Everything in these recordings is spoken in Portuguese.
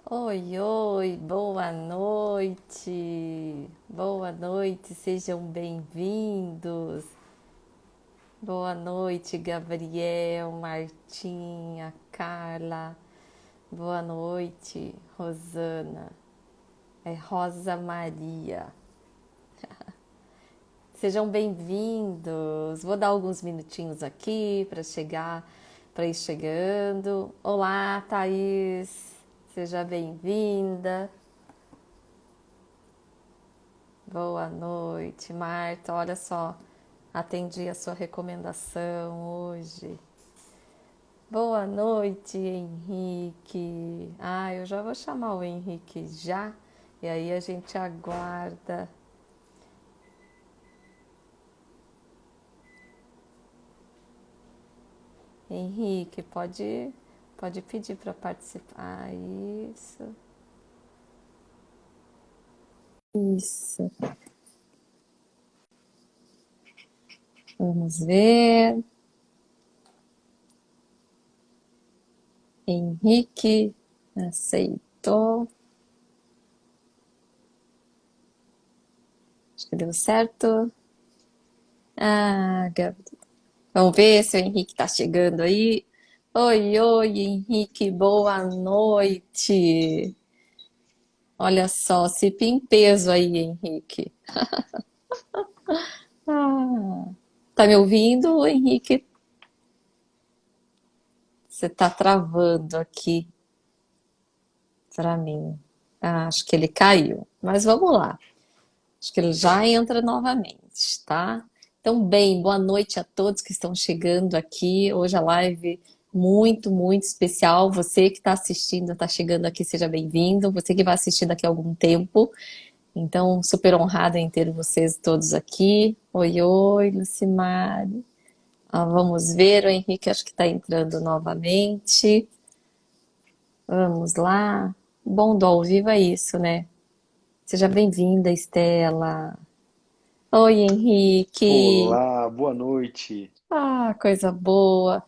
Oi, oi, boa noite. Boa noite, sejam bem-vindos. Boa noite, Gabriel, Martinha, Carla. Boa noite, Rosana. É Rosa Maria. Sejam bem-vindos. Vou dar alguns minutinhos aqui para ir chegando. Olá, Thaís. Seja bem-vinda. Boa noite, Marta. Olha só, atendi a sua recomendação hoje. Boa noite, Henrique. Eu já vou chamar o Henrique já, e aí a gente aguarda. Henrique, pode pedir para participar. Isso, isso. Vamos ver. Henrique aceitou. Acho que deu certo. Gabriel. Vamos ver se o Henrique está chegando aí. Oi, oi, Henrique, boa noite. Olha só, se em peso aí, Henrique. Ah, tá me ouvindo, Henrique? Você tá travando aqui para mim. Acho que ele caiu, mas vamos lá. Acho que ele já entra novamente, tá? Então, bem, boa noite a todos que estão chegando aqui. Hoje a live muito, muito especial. Você que está assistindo, está chegando aqui, seja bem-vindo. Você que vai assistir daqui a algum tempo. Então, super honrada em ter vocês todos aqui. Oi, oi, Lucimari. Vamos ver, o Henrique acho que está entrando novamente. Vamos lá. Bom do ao vivo é isso, né? Seja bem-vinda, Estela. Oi, Henrique. Olá, boa noite. Coisa boa.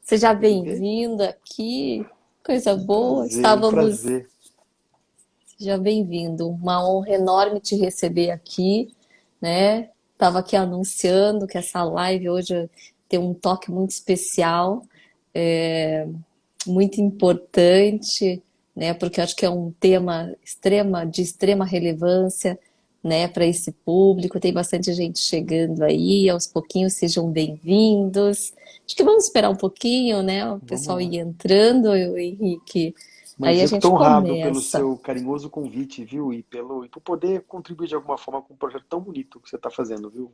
Seja Tudo bem? bem-vindo aqui. Coisa Um boa. prazer, um Estávamos. prazer. Seja bem-vindo. Uma honra enorme te receber aqui, né? Estava aqui anunciando que essa live hoje tem um toque muito especial, é, muito importante, né? Porque eu acho que é um tema de extrema relevância, né, para esse público. Tem bastante gente chegando aí, aos pouquinhos sejam bem-vindos. Acho que vamos esperar um pouquinho, né? O Vamos pessoal lá. ir entrando, Henrique. Aí Mas a eu que gente estou honrado pelo começa. seu carinhoso convite, viu? E por poder contribuir de alguma forma com um projeto tão bonito que você está fazendo, viu?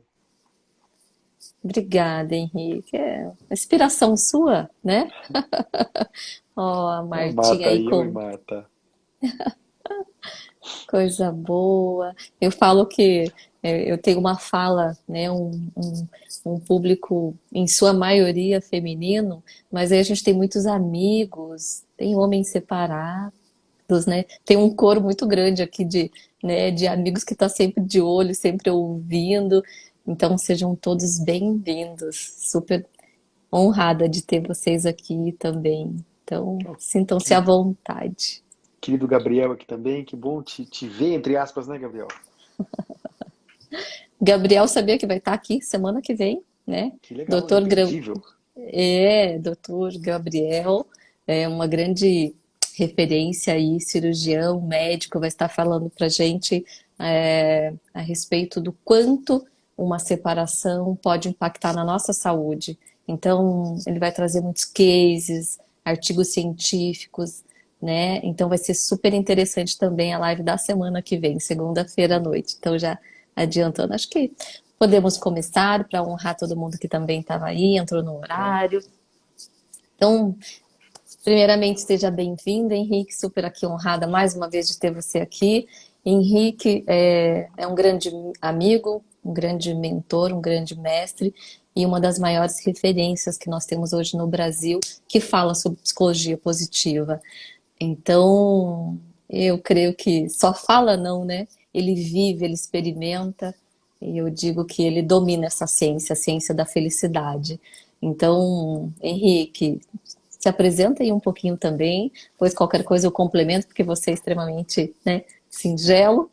Obrigada, Henrique. É uma inspiração sua, né? Ó, a Ah, Martinha mata aí eu e com mata. coisa boa. Eu falo que eu tenho uma fala, né? Um público, em sua maioria, feminino, mas aí a gente tem muitos amigos, tem homens separados, né? Tem um coro muito grande aqui né, de amigos que está sempre de olho, sempre ouvindo. Então sejam todos bem-vindos. Super honrada de ter vocês aqui também. Então, Ó, sintam-se à querido, vontade. querido Gabriel aqui também, que bom te ver, entre aspas, né, Gabriel? Gabriel sabia que vai estar aqui semana que vem, né? Que legal, Doutor, Gra- imperdível. Doutor Gabriel, é uma grande referência aí, cirurgião, médico, vai estar falando para gente a respeito do quanto uma separação pode impactar na nossa saúde. Então, ele vai trazer muitos cases, artigos científicos, né? Então, vai ser super interessante também a live da semana que vem, segunda-feira à noite. Então, já adiantando, acho que podemos começar para honrar todo mundo que também estava aí, entrou no Claro. horário. Então, primeiramente, seja bem-vindo, Henrique, super aqui honrada mais uma vez de ter você aqui. Henrique é um grande amigo, um grande mentor, um grande mestre e uma das maiores referências que nós temos hoje no Brasil que fala sobre psicologia positiva. Então, eu creio que só fala não, né? Ele vive, ele experimenta, e eu digo que ele domina essa ciência, a ciência da felicidade. Então, Henrique, Se apresenta aí um pouquinho também, pois qualquer coisa eu complemento, porque você é extremamente, né, singelo.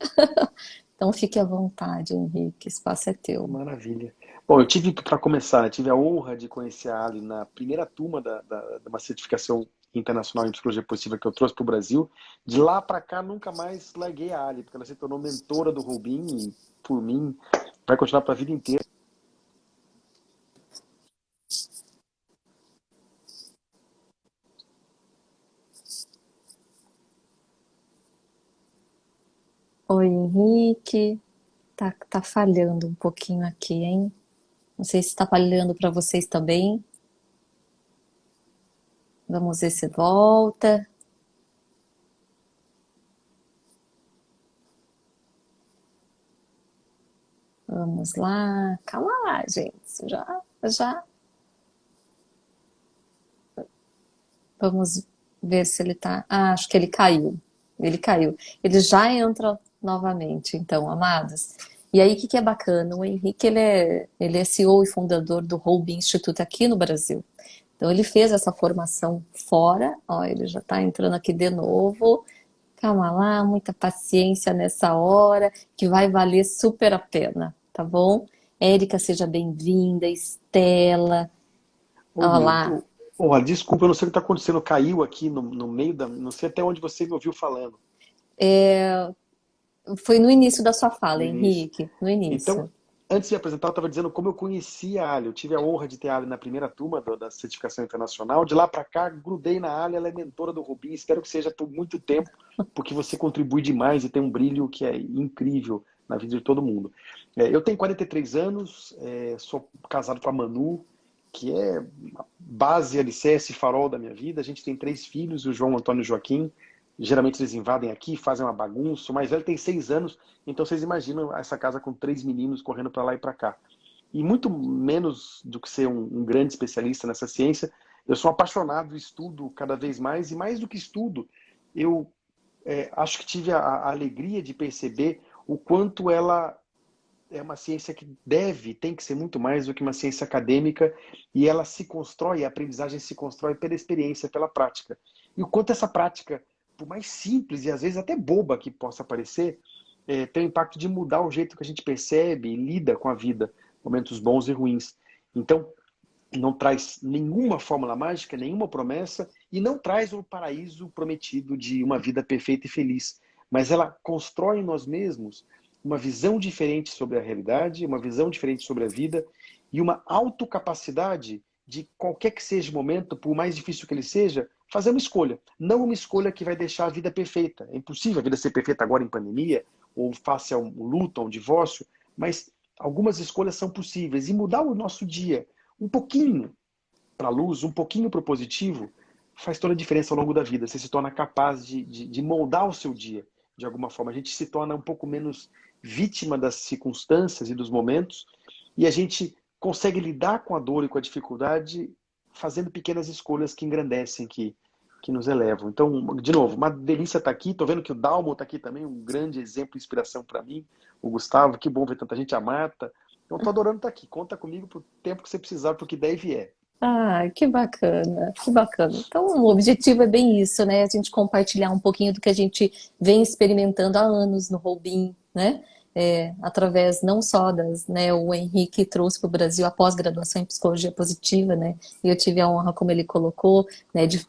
Então fique à vontade, Henrique, o espaço é teu. Maravilha. Bom, eu tive, para começar, né, tive a honra de conhecer a Ali na primeira turma de uma certificação internacional em psicologia positiva que eu trouxe para o Brasil. De lá para cá, nunca mais larguei a Ali, porque ela se tornou mentora do Rubim e, por mim, vai continuar para a vida inteira. Oi, Henrique. Tá falhando um pouquinho aqui, hein? Não sei se está falhando para vocês também. Vamos ver se volta. Vamos lá. Calma lá, gente. Já. Vamos ver se ele tá. Ah, acho que ele caiu. Ele caiu. Ele já entra novamente, então, amados. E aí, o que que é bacana? O Henrique, ele é CEO e fundador do Holbe Instituto aqui no Brasil. Então, ele fez essa formação fora. Ó, ele já está entrando aqui de novo. Calma lá, muita paciência nessa hora, que vai valer super a pena, tá bom? Érica, seja bem-vinda. Estela, Oh, ó lá. desculpa, eu não sei o que está acontecendo. Caiu aqui no meio da. Não sei até onde você me ouviu falando Foi no início da sua fala, no início. Henrique, no Então, início. antes de apresentar, eu estava dizendo como eu conheci a Ali. Eu tive a honra de ter a Ali na primeira turma da certificação internacional. De lá para cá, grudei na Ali, ela é mentora do Rubim. Espero que seja por muito tempo, porque você contribui demais e tem um brilho que é incrível na vida de todo mundo. Eu tenho 43 anos, sou casado com a Manu, que é a base, alicerce, farol da minha vida. A gente tem 3 filhos, o João, Antônio e o Joaquim. Geralmente eles invadem aqui, fazem uma bagunça. O mais velho tem 6 anos, então vocês imaginam essa casa com 3 meninos correndo para lá e para cá. E muito menos do que ser um grande especialista nessa ciência, eu sou apaixonado, estudo cada vez mais, e mais do que estudo, eu acho que tive a alegria de perceber o quanto ela é uma ciência que tem que ser muito mais do que uma ciência acadêmica, e ela se constrói, a aprendizagem se constrói pela experiência, pela prática. E o quanto essa prática, por mais simples e às vezes até boba que possa parecer, tem o impacto de mudar o jeito que a gente percebe e lida com a vida, momentos bons e ruins. Então, não traz nenhuma fórmula mágica, nenhuma promessa, e não traz o paraíso prometido de uma vida perfeita e feliz. Mas ela constrói em nós mesmos uma visão diferente sobre a realidade, uma visão diferente sobre a vida e uma autocapacidade de qualquer que seja o momento, por mais difícil que ele seja, fazer uma escolha. Não uma escolha que vai deixar a vida perfeita. É impossível a vida ser perfeita agora em pandemia, ou face a um luto, a um divórcio, mas algumas escolhas são possíveis. E mudar o nosso dia um pouquinho para a luz, um pouquinho para o positivo, faz toda a diferença ao longo da vida. Você se torna capaz de moldar o seu dia de alguma forma. A gente se torna um pouco menos vítima das circunstâncias e dos momentos, e a gente consegue lidar com a dor e com a dificuldade fazendo pequenas escolhas que engrandecem, que nos elevam. Então, de novo, uma delícia estar aqui. Estou vendo que o Dalmo está aqui também, um grande exemplo e inspiração para mim. O Gustavo, que bom ver tanta gente, a Marta. Então, estou adorando estar aqui. Conta comigo pro tempo que você precisar, porque der e vier. Ah, que bacana, que bacana. Então, o objetivo é bem isso, né? A gente compartilhar um pouquinho do que a gente vem experimentando há anos no Roubim, né? Através não só das, né? O Henrique trouxe para o Brasil a pós-graduação em psicologia positiva, né? E eu tive a honra, como ele colocou, né, de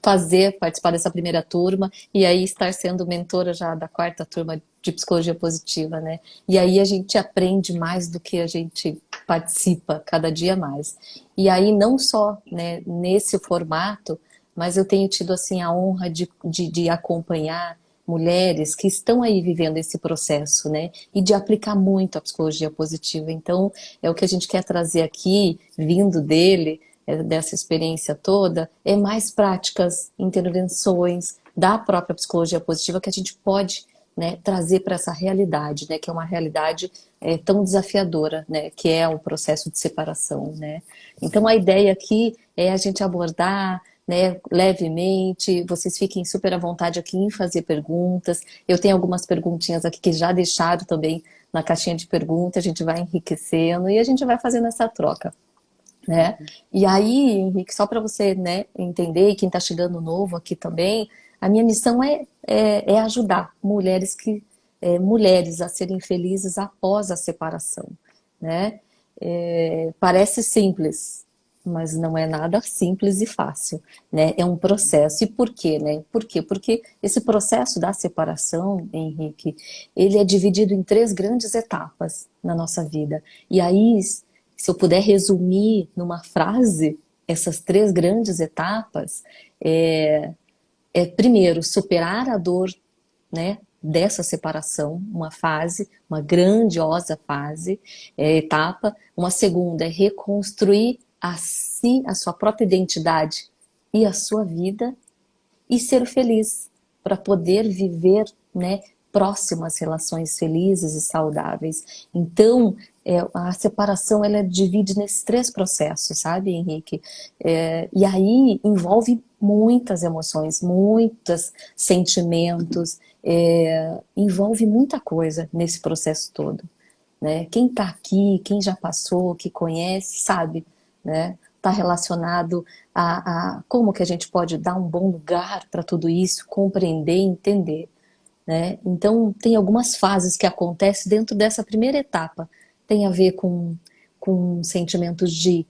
participar dessa primeira turma e aí estar sendo mentora já da quarta turma de psicologia positiva, né? E aí a gente aprende mais do que a gente participa cada dia mais. E aí não só, né, nesse formato, mas eu tenho tido assim a honra de acompanhar mulheres que estão aí vivendo esse processo, né, e de aplicar muito a psicologia positiva. Então, é o que a gente quer trazer aqui, vindo dele, dessa experiência toda, é mais práticas, intervenções da própria psicologia positiva que a gente pode, né, trazer para essa realidade, né, que é uma realidade tão desafiadora, né, que é o processo de separação, né. Então a ideia aqui é a gente abordar, né, levemente, vocês fiquem super à vontade aqui em fazer perguntas. Eu tenho algumas perguntinhas aqui que já deixaram também na caixinha de perguntas, a gente vai enriquecendo e a gente vai fazendo essa troca. né? E aí, Henrique, só para você, né, entender, e quem está chegando novo aqui também, a minha missão é ajudar mulheres a serem felizes após a separação, né? Parece simples, mas não é nada simples e fácil, né? É um processo. E por quê, né? Por quê? Porque esse processo da separação, Henrique, ele é dividido em três grandes etapas na nossa vida. E aí, se eu puder resumir numa frase essas três grandes etapas, primeiro, superar a dor, né, dessa separação, uma fase, uma grandiosa fase, etapa. Uma segunda é reconstruir a si, a sua própria identidade e a sua vida e ser feliz para poder viver, né, próximas relações felizes e saudáveis. Então, a separação ela divide nesses três processos, sabe, Henrique? E aí envolve muitas emoções, muitos sentimentos, envolve muita coisa nesse processo todo, né? Quem está aqui, quem já passou, que conhece, sabe, né? Está relacionado a como que a gente pode dar um bom lugar para tudo isso, compreender, entender, né? Então, tem algumas fases que acontecem dentro dessa primeira etapa. Tem a ver com sentimentos de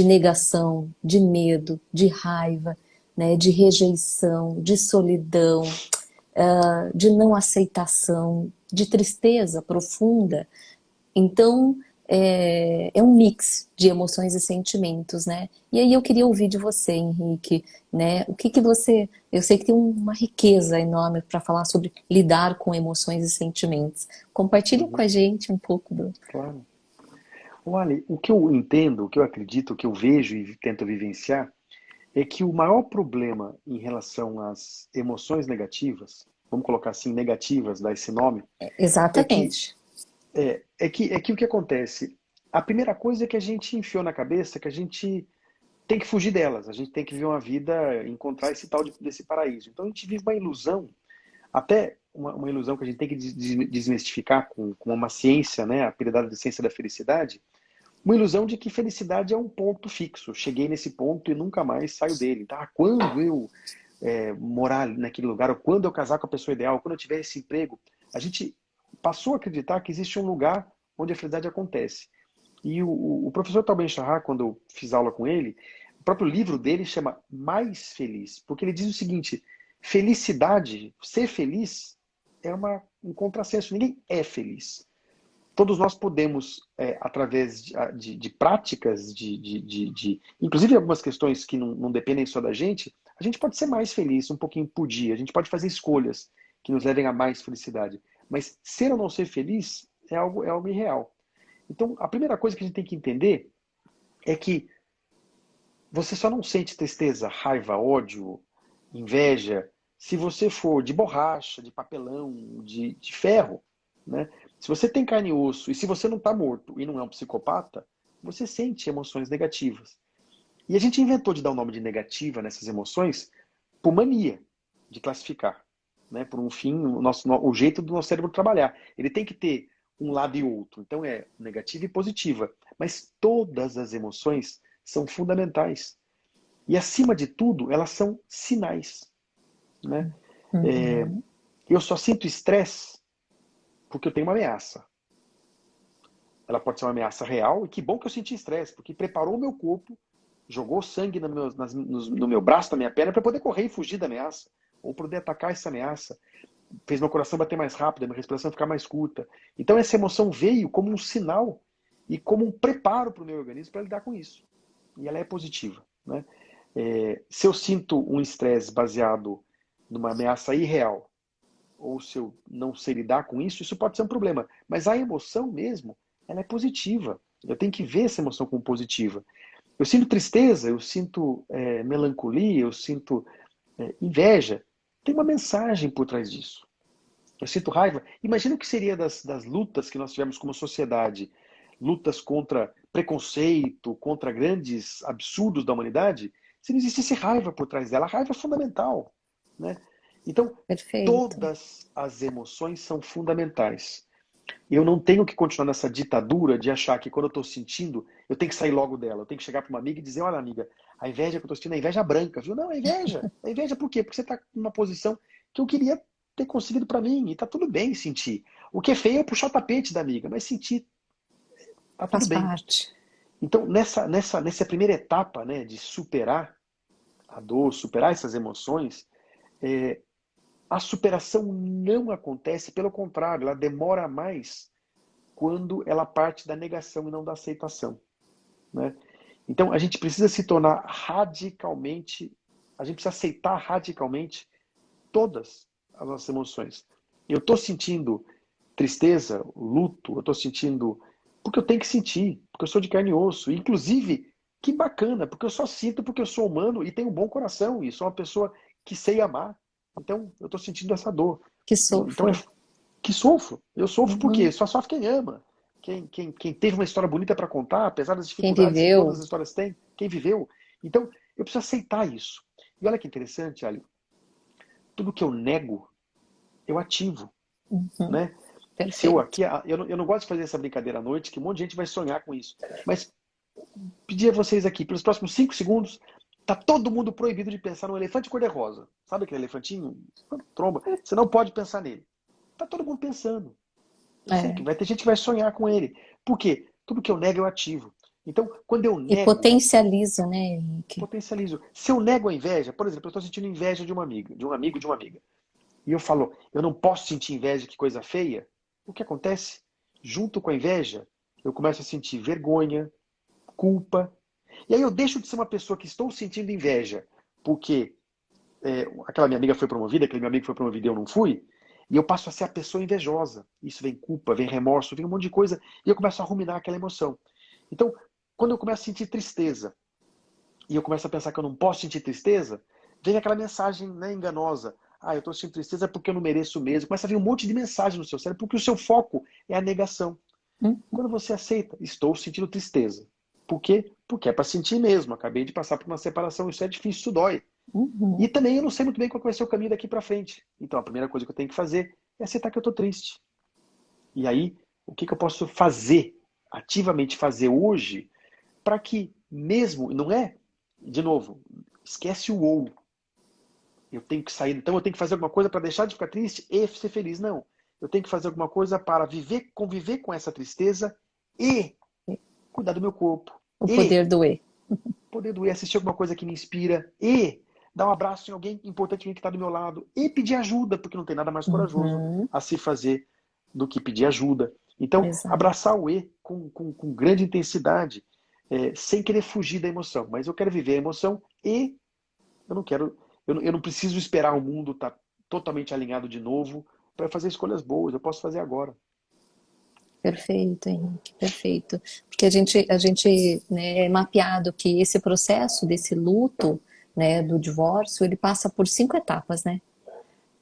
negação, de medo, de raiva, né? De rejeição, de solidão, de não aceitação, de tristeza profunda. Então, é um mix de emoções e sentimentos, né? E aí eu queria ouvir de você, Henrique, né? O que que você... Eu sei que tem uma riqueza enorme para falar sobre lidar com emoções e sentimentos. Compartilha com Uhum, a gente um pouco do... claro. Olha, o que eu entendo, o que eu acredito, o que eu vejo e tento vivenciar é que o maior problema em relação às emoções negativas, vamos colocar assim, negativas, dar esse nome, é que Exatamente. é que o que acontece? A primeira coisa é que a gente enfiou na cabeça que a gente tem que fugir delas, a gente tem que viver uma vida, encontrar esse tal desse paraíso. Então a gente vive uma ilusão, até uma ilusão que a gente tem que desmistificar com uma ciência, né, a peridade ciência da felicidade, uma ilusão de que felicidade é um ponto fixo. Cheguei nesse ponto e nunca mais saio dele. Tá? Quando eu morar naquele lugar, ou quando eu casar com a pessoa ideal, quando eu tiver esse emprego, a gente passou a acreditar que existe um lugar onde a felicidade acontece. E o professor Tal Ben-Shahar, quando eu fiz aula com ele, o próprio livro dele chama Mais Feliz, porque ele diz o seguinte: felicidade, ser feliz, é um contrassenso. Ninguém é feliz. Todos nós podemos, através de práticas, inclusive algumas questões que não dependem só da a gente pode ser mais feliz um pouquinho por dia, a gente pode fazer escolhas que nos levem a mais felicidade. Mas ser ou não ser feliz é algo irreal. Então, a primeira coisa que a gente tem que entender é que você só não sente tristeza, raiva, ódio, inveja, se você for de borracha, de papelão, de ferro, né? Se você tem carne e osso e se você não está morto e não é um psicopata, você sente emoções negativas. E a gente inventou de dar o nome de negativa nessas emoções por mania de classificar, né? Por um fim, o jeito do nosso cérebro trabalhar. Ele tem que ter um lado e outro. Então é negativa e positiva. Mas todas as emoções são fundamentais. E acima de tudo, elas são sinais, né? É, Uhum. eu só sinto estresse porque eu tenho uma ameaça. Ela pode ser uma ameaça real, e que bom que eu senti estresse, porque preparou o meu corpo, jogou sangue no meu braço, na minha perna, para poder correr e fugir da ameaça, ou poder atacar essa ameaça. Fez meu coração bater mais rápido, minha respiração ficar mais curta. Então essa emoção veio como um sinal e como um preparo para o meu organismo para lidar com isso. E ela é positiva, né? Se eu sinto um estresse baseado numa ameaça irreal, ou se eu não sei lidar com isso, isso pode ser um problema. Mas a emoção mesmo, ela é positiva. Eu tenho que ver essa emoção como positiva. Eu sinto tristeza, eu sinto melancolia, eu sinto inveja. Tem uma mensagem por trás disso. Eu sinto raiva. Imagina o que seria das lutas que nós tivemos como sociedade. Lutas contra preconceito, contra grandes absurdos da humanidade, se não existisse raiva por trás dela. A raiva é fundamental, né? Então, Perfeito. todas as emoções são fundamentais. Eu não tenho que continuar nessa ditadura de achar que quando eu estou sentindo, eu tenho que sair logo dela. Eu tenho que chegar para uma amiga e dizer, olha, amiga, a inveja que eu estou sentindo é inveja branca, viu? Não, é inveja. É inveja por quê? Porque você está numa posição que eu queria ter conseguido para mim. E tá tudo bem sentir. O que é feio é puxar o tapete da amiga, mas sentir, tá tudo Faz bem. parte. Então, nessa primeira etapa, né, de superar a dor, superar essas emoções, a superação não acontece, pelo contrário, ela demora mais quando ela parte da negação e não da aceitação, né? Então, a gente precisa se tornar radicalmente, a gente precisa aceitar radicalmente todas as nossas emoções. Eu estou sentindo tristeza, luto, eu estou sentindo porque eu tenho que sentir, porque eu sou de carne e osso. Inclusive, que bacana, porque eu só sinto porque eu sou humano e tenho um bom coração e sou uma pessoa que sei amar. Então, eu estou sentindo essa dor. Que Então, é sofro. que sofro. Eu sofro porque Uhum. só sofre quem ama. Quem teve uma história bonita para contar, apesar das Quem dificuldades que todas viveu. as histórias têm, quem viveu. Então, eu preciso aceitar isso. E olha que interessante, Ali, tudo que eu nego, eu ativo, Uhum. né? Se eu Perfeito. aqui, eu não gosto de fazer essa brincadeira à noite, que um monte de gente vai sonhar com isso. Mas pedir a vocês aqui, pelos próximos 5 segundos, tá todo mundo proibido de pensar num elefante cor-de-rosa. Sabe aquele elefantinho? Tromba. Você não pode pensar nele. Tá todo mundo pensando. Eu sei que É. vai ter gente que vai sonhar com ele. Por quê? Tudo que eu nego, eu ativo. Então, quando eu E nego, potencializa, né, Henrique? potencializo. Se eu nego a inveja, por exemplo, eu estou sentindo inveja de uma amiga, de um amigo, de uma amiga. E eu falo, eu não posso sentir inveja, que coisa feia. O que acontece? Junto com a inveja, eu começo a sentir vergonha, culpa. E aí eu deixo de ser uma pessoa que estou sentindo inveja, porque aquela minha amiga foi promovida, aquele meu amigo foi promovido e eu não fui. E eu passo a ser a pessoa invejosa. Isso vem culpa, vem remorso, vem um monte de coisa. E eu começo a ruminar aquela emoção. Então, quando eu começo a sentir tristeza, e eu começo a pensar que eu não posso sentir tristeza, vem aquela mensagem, né, enganosa. Ah, eu estou sentindo tristeza porque eu não mereço mesmo. Começa a vir um monte de mensagem no seu cérebro, porque o seu foco é a negação. Hum? Quando você aceita, estou sentindo tristeza. Por quê? Porque é para sentir mesmo. Acabei de passar por uma separação, isso é difícil, isso dói. E Uhum. também eu não sei muito bem qual vai ser o caminho daqui para frente. Então a primeira coisa que eu tenho que fazer é aceitar que eu estou triste. E aí, o que eu posso fazer, ativamente fazer hoje, para que mesmo, não é, de novo, esquece o ou. Eu tenho que sair, então eu tenho que fazer alguma coisa para deixar de ficar triste e ser feliz. Não. Eu tenho que fazer alguma coisa para viver, conviver com essa tristeza e cuidar do meu corpo. O E poder do E. poder doer, assistir alguma coisa que me inspira. E dar um abraço em alguém importante que está do meu lado. E pedir ajuda, porque não tem nada mais corajoso Uhum. a se fazer do que pedir ajuda. Então, Exato. abraçar o E com grande intensidade, sem querer fugir da emoção. Mas eu quero viver a emoção e eu não quero. Eu não preciso esperar o mundo estar totalmente alinhado de novo para fazer escolhas boas. Eu posso fazer agora. Perfeito, Henrique, perfeito. Porque a gente, né, é mapeado que esse processo desse luto, né, do divórcio, ele passa por 5 etapas, né?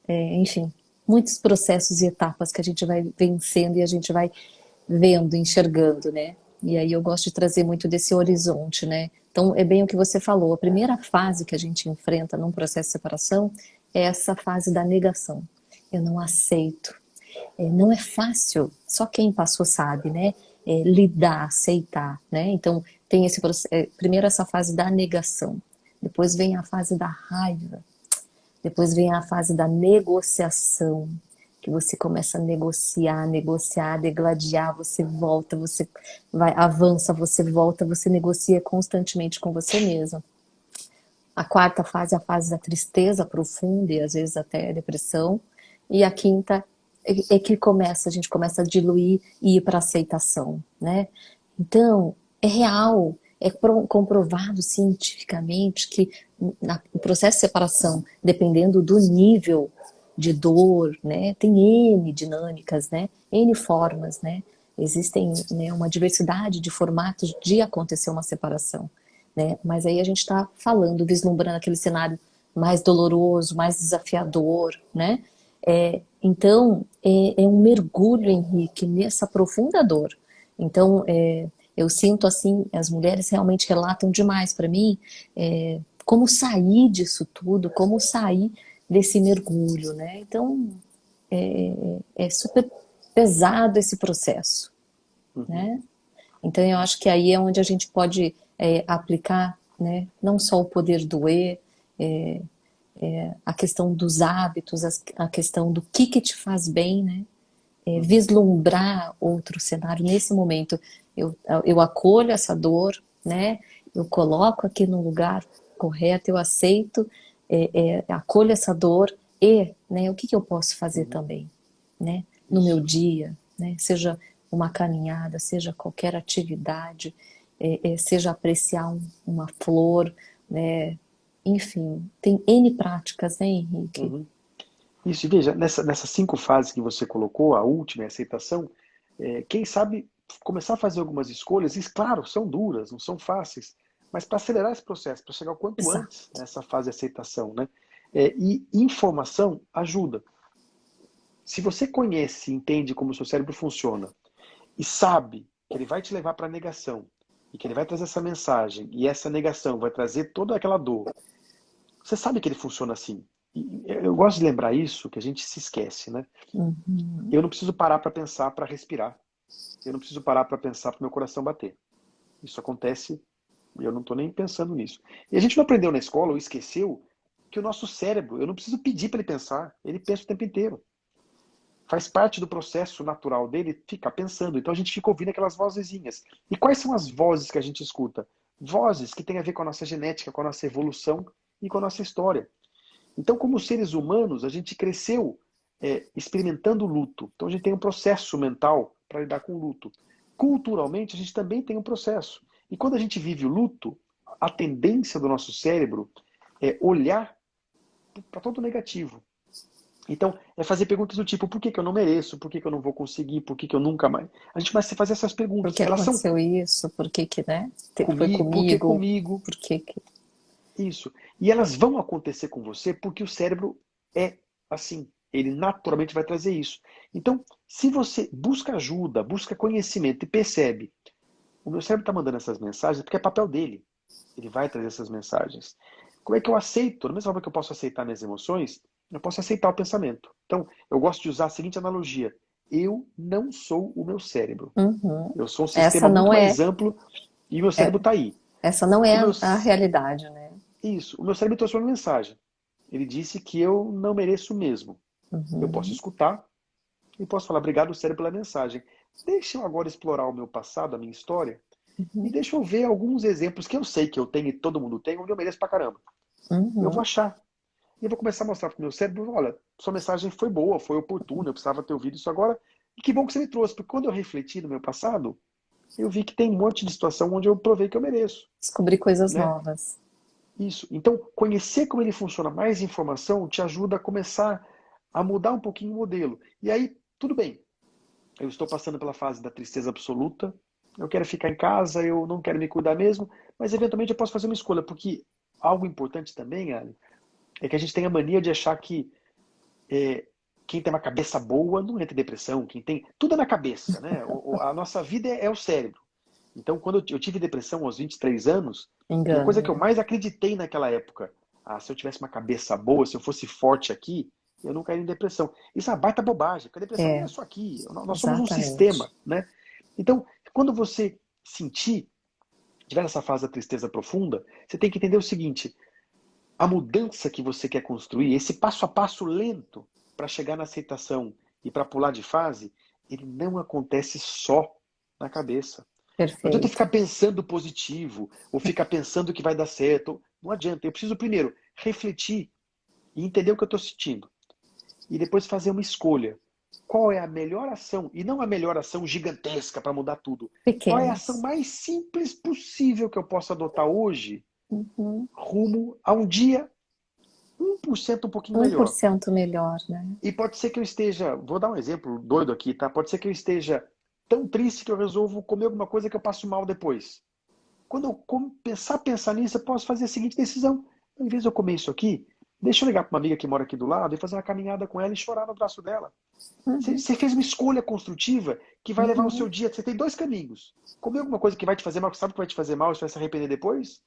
Enfim, muitos processos e etapas que a gente vai vencendo e a gente vai vendo, enxergando, né? E aí eu gosto de trazer muito desse horizonte, né? Então é bem o que você falou. A primeira fase que a gente enfrenta num processo de separação é essa fase da negação. Eu não aceito. Não é fácil. Só quem passou sabe, né? Lidar, aceitar, né? Então tem esse primeiro essa fase da negação. Depois vem a fase da raiva. Depois vem a fase da negociação, que você começa a negociar, negociar, degladiar, você volta, você vai, avança, você volta, você negocia constantemente com você mesmo. A quarta fase é a fase da tristeza profunda e às vezes até depressão. E a quinta é que começa, a gente começa a diluir e ir para aceitação, né? Então, é real, é comprovado cientificamente que no processo de separação, dependendo do nível de dor, né, tem N dinâmicas, né, N formas, né, existem, né, uma diversidade de formatos de acontecer uma separação, né, mas aí a gente está falando, vislumbrando aquele cenário mais doloroso, mais desafiador, né, então é um mergulho, Henrique, nessa profunda dor. Então, eu sinto assim, as mulheres realmente relatam demais para mim como sair disso tudo, como sair desse mergulho, né? Então, é super pesado esse processo, Uhum. né? Então eu acho que aí é onde a gente pode aplicar, né, não só o poder do é, a questão dos hábitos, a questão do que te faz bem, né? Uhum. Vislumbrar outro cenário nesse momento. Eu, eu acolho essa dor, né? Eu coloco aqui no lugar correto, eu aceito, acolho essa dor e, né, o que, que eu posso fazer Uhum. também, né? No meu Isso. dia, né? Seja uma caminhada, seja qualquer atividade, seja apreciar uma flor, né? Enfim, tem N práticas, né, Henrique? Uhum. Isso, e veja, nessas 5 fases que você colocou, a última é a aceitação, quem sabe começar a fazer algumas escolhas, e claro, são duras, não são fáceis, mas para acelerar esse processo, para chegar o quanto antes Exato. nessa fase de aceitação, né? E informação ajuda. Se você conhece e entende como o seu cérebro funciona, e sabe que ele vai te levar para a negação, e que ele vai trazer essa mensagem, e essa negação vai trazer toda aquela dor, você sabe que ele funciona assim. E eu gosto de lembrar isso, que a gente se esquece, né? Uhum. Eu não preciso parar para pensar para respirar. Eu não preciso parar para pensar para meu coração bater. Isso acontece e eu não estou nem pensando nisso. E a gente não aprendeu na escola ou esqueceu que o nosso cérebro, eu não preciso pedir para ele pensar, ele pensa o tempo inteiro. Faz parte do processo natural dele ficar pensando. Então a gente fica ouvindo aquelas vozezinhas. E quais são as vozes que a gente escuta? Vozes que têm a ver com a nossa genética, com a nossa evolução e com a nossa história. Então, como seres humanos, a gente cresceu experimentando o luto. Então, a gente tem um processo mental para lidar com o luto. Culturalmente, a gente também tem um processo. E quando a gente vive o luto, a tendência do nosso cérebro é olhar para todo o negativo. Então, é fazer perguntas do tipo: por que, que eu não mereço? Por que, que eu não vou conseguir? Por que, que eu nunca mais. A gente começa a fazer essas Por perguntas. que Elas são aconteceu isso? Por que que, né? Foi comigo, por que comigo? comigo? Por que que... Isso. E elas vão acontecer com você porque o cérebro é assim. Ele naturalmente vai trazer isso. Então, se você busca ajuda, busca conhecimento e percebe, o meu cérebro está mandando essas mensagens porque é papel dele. Ele vai trazer essas mensagens. Como é que eu aceito? Da mesma forma que eu posso aceitar minhas emoções, eu posso aceitar o pensamento. Então, eu gosto de usar a seguinte analogia: eu não sou o meu cérebro. Uhum. Eu sou um Essa sistema não muito é, mais amplo e o meu é, cérebro está aí. essa não é O meu, a realidade, né? isso, o meu cérebro trouxe uma mensagem. Ele disse que eu não mereço mesmo. Eu posso Uhum. escutar e posso falar obrigado, cérebro, pela mensagem. Deixa eu agora explorar o meu passado, a minha história, e Uhum. deixa eu ver alguns exemplos que eu sei que eu tenho e todo mundo tem, onde eu mereço pra caramba. Eu vou Uhum. achar. E eu vou começar a mostrar pro meu cérebro: olha, sua mensagem foi boa, foi oportuna, eu precisava ter ouvido isso agora. E que bom que você me trouxe, porque quando eu refleti no meu passado, eu vi que tem um monte de situação onde eu provei que eu mereço, Descobrir coisas né? novas. Isso. Então, conhecer como ele funciona, mais informação, te ajuda a começar a mudar um pouquinho o modelo. E aí, tudo bem. Eu estou passando pela fase da tristeza absoluta. Eu quero ficar em casa, eu não quero me cuidar mesmo, mas eventualmente eu posso fazer uma escolha, porque algo importante também, Ali, é que a gente tem a mania de achar que quem tem uma cabeça boa não entra em depressão, quem tem. Tudo é na cabeça, né? A nossa vida é o cérebro. Então, quando eu tive depressão aos 23 anos, e a coisa Engana, que eu né? mais acreditei naquela época, se eu tivesse uma cabeça boa, se eu fosse forte aqui, eu não cairia em depressão. Isso é uma baita bobagem, porque a depressão não É, é só aqui, nós somos um sistema, exatamente. né? Então, quando você sentir, tiver nessa fase da tristeza profunda, você tem que entender o seguinte: a mudança que você quer construir, esse passo a passo lento para chegar na aceitação e para pular de fase, ele não acontece só na cabeça. Não adianta eu ficar Perfeito. pensando positivo ou ficar pensando que vai dar certo. Não adianta. Eu preciso primeiro refletir e entender o que eu estou sentindo. E depois fazer uma escolha. Qual é a melhor ação? E não a melhor ação gigantesca para mudar tudo. Qual é a ação Pequenas. mais simples possível que eu possa adotar hoje, Uhum. rumo a um dia 1% um pouquinho um por melhor? cento melhor, né? E pode ser que eu esteja, vou dar um exemplo doido aqui, tá? Pode ser que eu esteja tão triste que eu resolvo comer alguma coisa que eu passo mal depois. Quando eu começar a pensar nisso, eu posso fazer a seguinte decisão: em vez de eu comer isso aqui, deixa eu ligar para uma amiga que mora aqui do lado e fazer uma caminhada com ela e chorar no braço dela. Uhum. Você fez uma escolha construtiva que vai levar o seu Uhum. dia. Você tem dois caminhos: comer alguma coisa que vai te fazer mal, que sabe que vai te fazer mal e você vai se arrepender depois.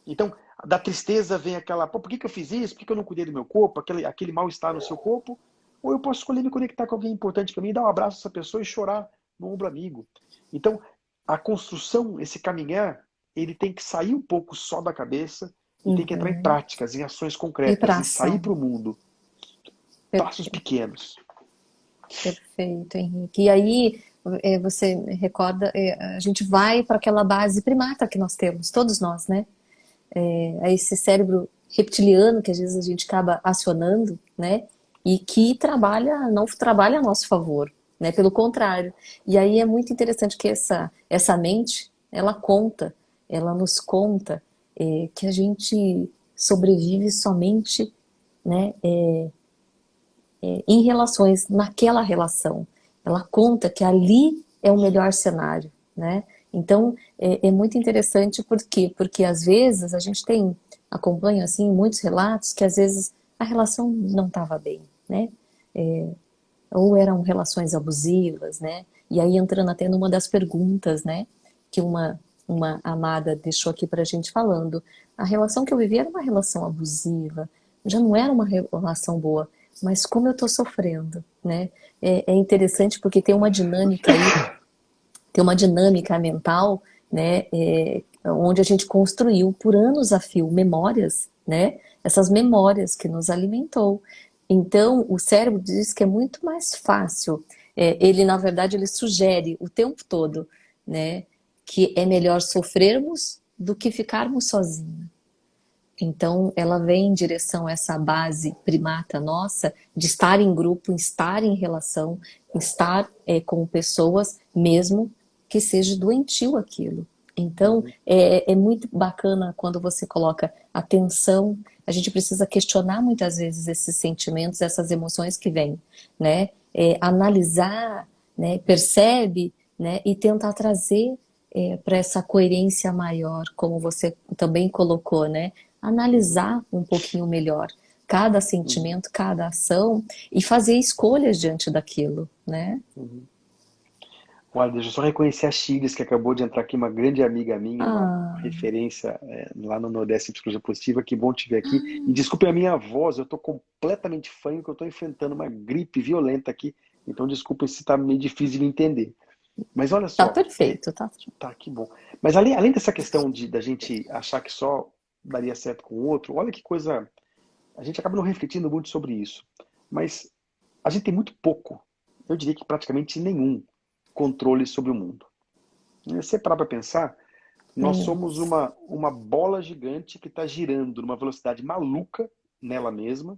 Então, da tristeza vem aquela: pô, por que, que eu fiz isso? Por que, que eu não cuidei do meu corpo? Aquele mal-estar no seu corpo. ou eu posso escolher me conectar com alguém importante para mim, dar um abraço a essa pessoa e chorar no ombro amigo. Então, a construção, esse caminhar, ele tem que sair um pouco só da cabeça e tem que entrar em Uhum. práticas, em ações E para concretas, e sair ação. para o mundo. Passos pequenos. Perfeito, Henrique. E aí, você recorda, a gente vai para aquela base primata que nós temos, todos nós, né? A esse cérebro reptiliano que às vezes a gente acaba acionando, né? E que não trabalha a nosso favor, né? Pelo contrário. E aí é muito interessante que essa mente, ela nos conta que a gente sobrevive somente, né? Em relações, naquela relação. Ela conta que ali é o melhor cenário, né? Então, é muito interessante, por quê? Porque às vezes a gente acompanha assim muitos relatos que às vezes a relação não estava bem, né? Ou eram relações abusivas, né? E aí entrando até numa das perguntas, né? Que uma amada deixou aqui pra gente falando, a relação que eu vivi era uma relação abusiva, já não era uma relação boa, mas como eu tô sofrendo, né? É interessante porque tem uma dinâmica aí, tem uma dinâmica mental, né? Onde a gente construiu por anos a fio memórias, né? Essas memórias que nos alimentou. Então, o cérebro diz que é muito mais fácil. Ele, na verdade, ele sugere o tempo todo, né? Que é melhor sofrermos do que ficarmos sozinhos. Então, ela vem em direção a essa base primata nossa de estar em grupo, estar em relação, estar com pessoas, mesmo que seja doentio aquilo. Então, Uhum. é muito bacana quando você coloca atenção. A gente precisa questionar muitas vezes esses sentimentos, essas emoções que vêm, né? Analisar, né? Percebe, né? E tentar trazer para essa coerência maior, como você também colocou, né? Uhum. Analisar um pouquinho melhor cada Uhum. sentimento, cada ação e fazer escolhas diante daquilo, né? Uhum. Olha, deixa eu só reconhecer a Chiles, que acabou de entrar aqui, uma grande amiga minha, uma Ah, referência lá no Nordeste em Psicologia Positiva. Que bom te ver aqui. E desculpe a minha voz, eu estou completamente fanho, que eu estou enfrentando uma gripe violenta aqui. Então, desculpe se está meio difícil de me entender. Mas olha tá só, perfeito, tá. tá, que bom. Mas além dessa questão da gente achar que só daria certo com o outro, olha que coisa. A gente acaba não refletindo muito sobre isso. Mas a gente tem muito pouco, eu diria que praticamente nenhum, controle sobre o mundo. Se você parar para pensar, nós somos Nossa. uma bola gigante que está girando numa velocidade maluca nela mesma.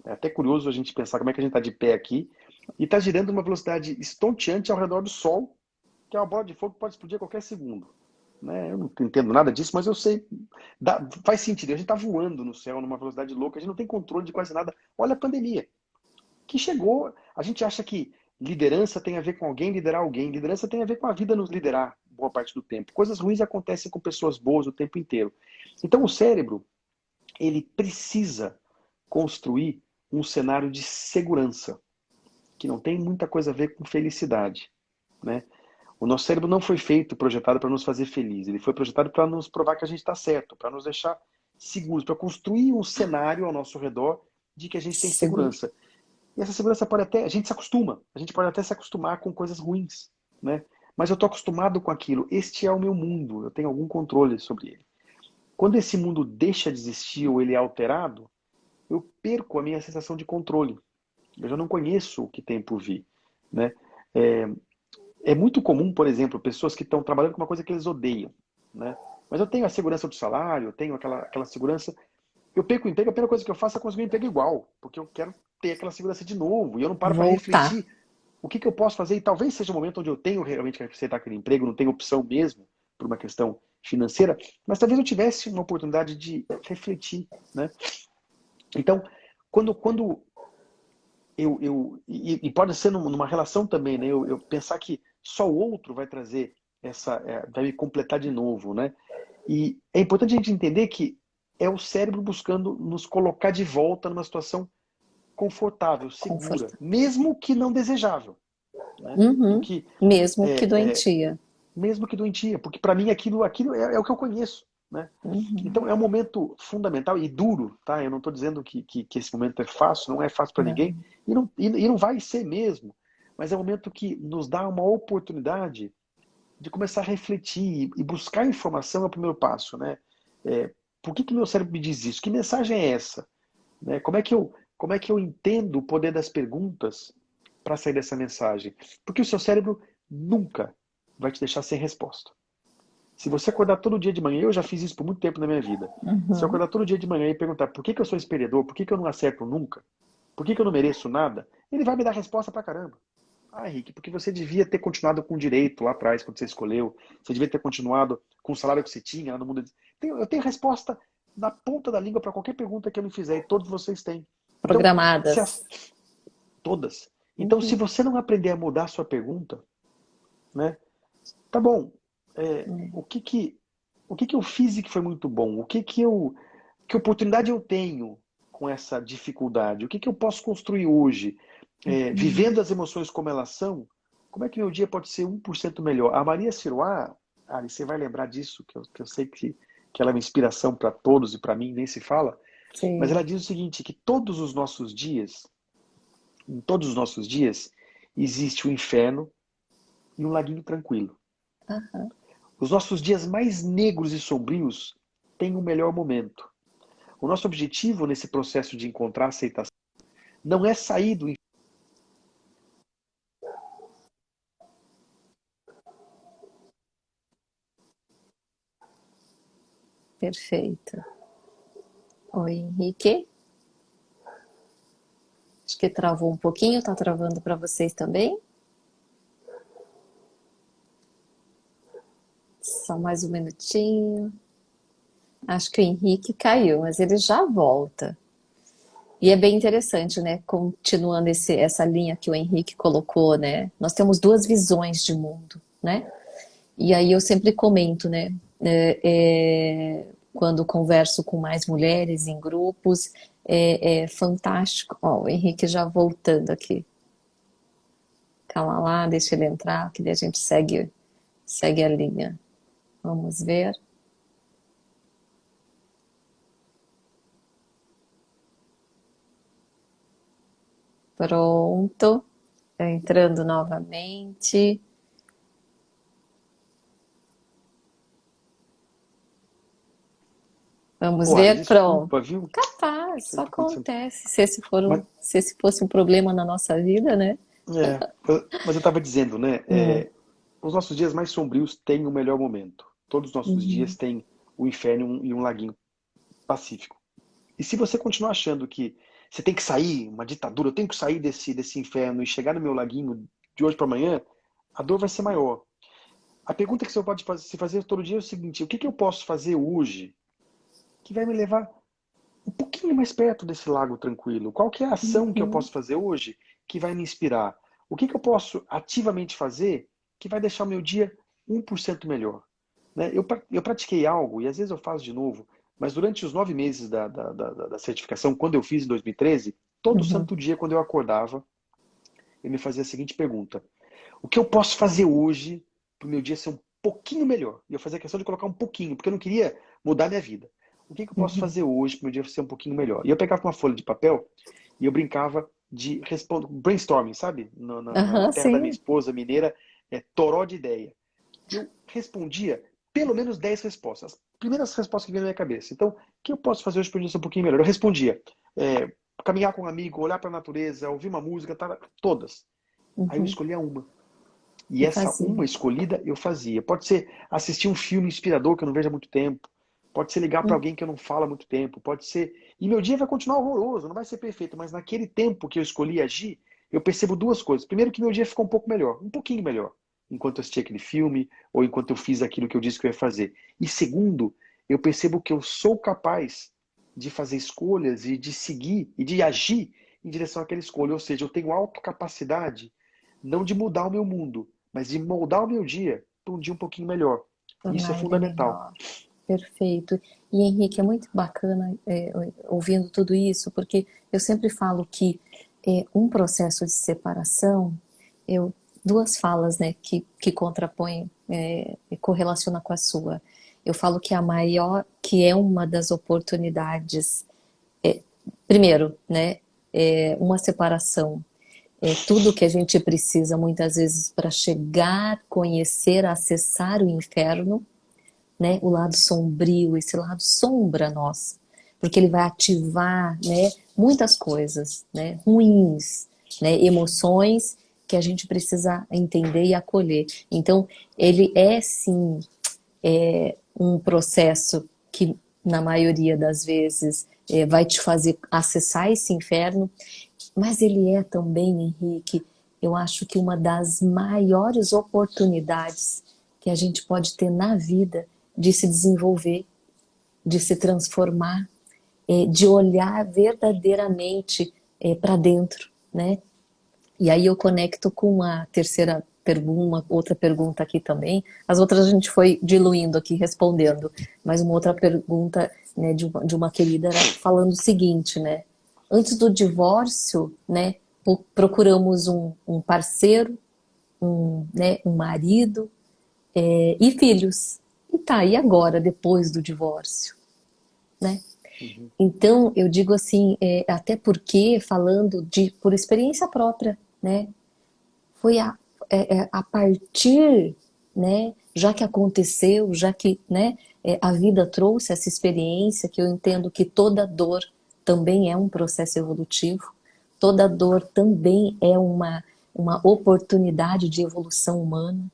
É até curioso a gente pensar como é que a gente está de pé aqui. E está girando numa velocidade estonteante ao redor do Sol, que é uma bola de fogo que pode explodir a qualquer segundo. Né? Eu não entendo nada disso, mas eu sei. Faz sentido. A gente está voando no céu numa velocidade louca, a gente não tem controle de quase nada. Olha a pandemia, que chegou. A gente acha que liderança tem a ver com alguém liderar alguém. Liderança tem a ver com a vida nos liderar boa parte do tempo. Coisas ruins acontecem com pessoas boas o tempo inteiro. Então o cérebro, ele precisa construir um cenário de segurança, que não tem muita coisa a ver com felicidade. Né? O nosso cérebro não foi feito, projetado para nos fazer felizes. Ele foi projetado para nos provar que a gente está certo, para nos deixar seguros, para construir um cenário ao nosso redor de que a gente tem Seguro. segurança. E essa segurança pode até, a gente se acostuma, a gente pode até se acostumar com coisas ruins, né? Mas eu estou acostumado com aquilo, este é o meu mundo, eu tenho algum controle sobre ele. Quando esse mundo deixa de existir ou ele é alterado, eu perco a minha sensação de controle. Eu já não conheço o que tem por vir, né? É, é muito comum, por exemplo, pessoas que estão trabalhando com uma coisa que eles odeiam, né? Mas eu tenho a segurança do salário, eu tenho aquela segurança. Eu perco o emprego, a primeira coisa que eu faço é conseguir um emprego igual, porque eu quero ter aquela segurança de novo, e eu não paro para Voltar. refletir o que eu posso fazer, e talvez seja o momento onde eu tenho realmente que aceitar aquele emprego, não tenho opção mesmo, por uma questão financeira, mas talvez eu tivesse uma oportunidade de refletir, né? Então, quando e pode ser numa relação também, né? Eu pensar que só o outro vai trazer vai me completar de novo, né? E é importante a gente entender que é o cérebro buscando nos colocar de volta numa situação confortável, segura, Confortável. mesmo que não desejável, né? Uhum. Porque Mesmo que é, é, doentia. mesmo que doentia, porque para mim aquilo é o que eu conheço. né? Uhum. Então é um momento fundamental e duro, tá? Eu não estou dizendo que esse momento é fácil, não é fácil para ninguém, Não. e não vai ser mesmo, mas é um momento que nos dá uma oportunidade de começar a refletir e buscar informação é o primeiro passo, né? Por que meu cérebro me diz isso? Que mensagem é essa? Né? Como é que eu entendo o poder das perguntas para sair dessa mensagem? Porque o seu cérebro nunca vai te deixar sem resposta. Se você acordar todo dia de manhã, eu já fiz isso por muito tempo na minha vida. Se eu Uhum. acordar todo dia de manhã e perguntar por que eu sou esse por que eu não acerto nunca, por que eu não mereço nada, ele vai me dar resposta pra caramba. Ah, Henrique, porque você devia ter continuado com direito lá atrás, quando você escolheu. Você devia ter continuado com o salário que você tinha lá no mundo. Eu tenho resposta na ponta da língua para qualquer pergunta que eu me fizer, e todos vocês têm. Então, se Programadas. as, todas. Então, se Uhum. você não aprender a mudar a sua pergunta, né? Tá bom. É, Uhum. o que que eu fiz e que foi muito bom? Que oportunidade eu tenho com essa dificuldade? O que que eu posso construir hoje? Uhum. Vivendo as emoções como elas são, como é que meu dia pode ser 1% melhor? A Maria Siroá, Ari, você vai lembrar disso, que eu sei que ela é uma inspiração para todos e para mim nem se fala, mas Sim. ela diz o seguinte, que todos os nossos dias, em todos os nossos dias, existe o inferno e um laguinho tranquilo. Aham. Os nossos dias mais negros e sombrios têm um melhor momento. O nosso objetivo nesse processo de encontrar aceitação não é sair do Perfeito. Oi, Henrique. Acho que travou um pouquinho, tá travando para vocês também? Só mais um minutinho. Acho que o Henrique caiu, mas ele já volta. E é bem interessante, né? Continuando essa linha que o Henrique colocou, né? Nós temos duas visões de mundo, né? E aí eu sempre comento, né? Quando converso com mais mulheres em grupos, é fantástico. Ó, o Henrique já voltando aqui. Calma lá, deixa ele entrar, que daí a gente segue a linha. Vamos ver. Pronto. Entrando novamente. Vamos Ô, Ari, ver, pronto. desculpa, viu? Não Capaz, sei só o que está acontecendo. acontece. Mas, Se esse fosse um problema na nossa vida, né? mas eu estava dizendo, né? Hum, Os nossos dias mais sombrios têm o melhor momento. Todos os nossos dias uhum, têm o inferno e um laguinho pacífico. E se você continuar achando que você tem que sair, uma ditadura, eu tenho que sair desse inferno e chegar no meu laguinho de hoje para amanhã, a dor vai ser maior. A pergunta que você pode se fazer todo dia é o seguinte: o que eu posso fazer hoje que vai me levar um pouquinho mais perto desse lago tranquilo? Qual que é a ação que eu uhum. posso fazer hoje que vai me inspirar? O que eu posso ativamente fazer que vai deixar o meu dia 1% melhor? Né? Eu pratiquei algo, e às vezes eu faço de novo, mas durante os 9 meses da certificação, quando eu fiz em 2013, todo Uhum. santo dia, quando eu acordava, eu me fazia a seguinte pergunta: o que eu posso fazer hoje para o meu dia ser um pouquinho melhor? E eu fazia questão de colocar um pouquinho, porque eu não queria mudar minha vida. O que eu posso Uhum. fazer hoje para o meu dia ser um pouquinho melhor? E eu pegava uma folha de papel e eu brincava de brainstorming, sabe? Na Aham, terra da minha sim. esposa mineira, toró de ideia. E eu respondia pelo menos 10 respostas. As primeiras respostas que vinham na minha cabeça. Então, o que eu posso fazer hoje para o dia ser um pouquinho melhor? Eu respondia. Caminhar com um amigo, olhar para a natureza, ouvir uma música, todas. Aí eu Uhum. escolhia uma. E E essa fazia. uma escolhida eu fazia. Pode ser assistir um filme inspirador que eu não vejo há muito tempo. Pode ser ligar para Hum, alguém que eu não falo há muito tempo. Pode ser. E meu dia vai continuar horroroso, não vai ser perfeito, mas naquele tempo que eu escolhi agir, eu percebo duas coisas. Primeiro, que meu dia ficou um pouco melhor, um pouquinho melhor, enquanto eu assisti aquele filme ou enquanto eu fiz aquilo que eu disse que eu ia fazer. E segundo, eu percebo que eu sou capaz de fazer escolhas e de seguir e de agir em direção àquela escolha. Ou seja, eu tenho autocapacidade não de mudar o meu mundo, mas de moldar o meu dia para um dia um pouquinho melhor. Isso é tornar ele fundamental. melhor. Perfeito. E Henrique, é muito bacana ouvindo tudo isso, porque eu sempre falo que um processo de separação, eu, duas falas, né, que contrapõem e correlaciona com a sua. Eu falo que a maior, que é uma das oportunidades, primeiro, né, uma separação. É tudo que a gente precisa muitas vezes para chegar, conhecer, acessar o inferno, né? O lado sombrio, esse lado sombra nossa, porque ele vai ativar, né, muitas coisas, né, ruins, né, emoções que a gente precisa entender e acolher. Então, ele é sim um processo que, na maioria das vezes, vai te fazer acessar esse inferno, mas ele é também, Henrique, eu acho que uma das maiores oportunidades que a gente pode ter na vida de se desenvolver, de se transformar, de olhar verdadeiramente para dentro, né? E aí eu conecto com a terceira pergunta, outra pergunta aqui também. As outras a gente foi diluindo aqui, respondendo. Mas uma outra pergunta, né, de uma querida era falando o seguinte, né? Antes do divórcio, né, procuramos um parceiro, né, um marido, e filhos. E tá, e agora, depois do divórcio, né? Uhum. Então, eu digo assim, até porque, falando por experiência própria, né? Foi a partir, né, já que aconteceu, já que, né, a vida trouxe essa experiência, que eu entendo que toda dor também é um processo evolutivo, toda dor também é uma oportunidade de evolução humana,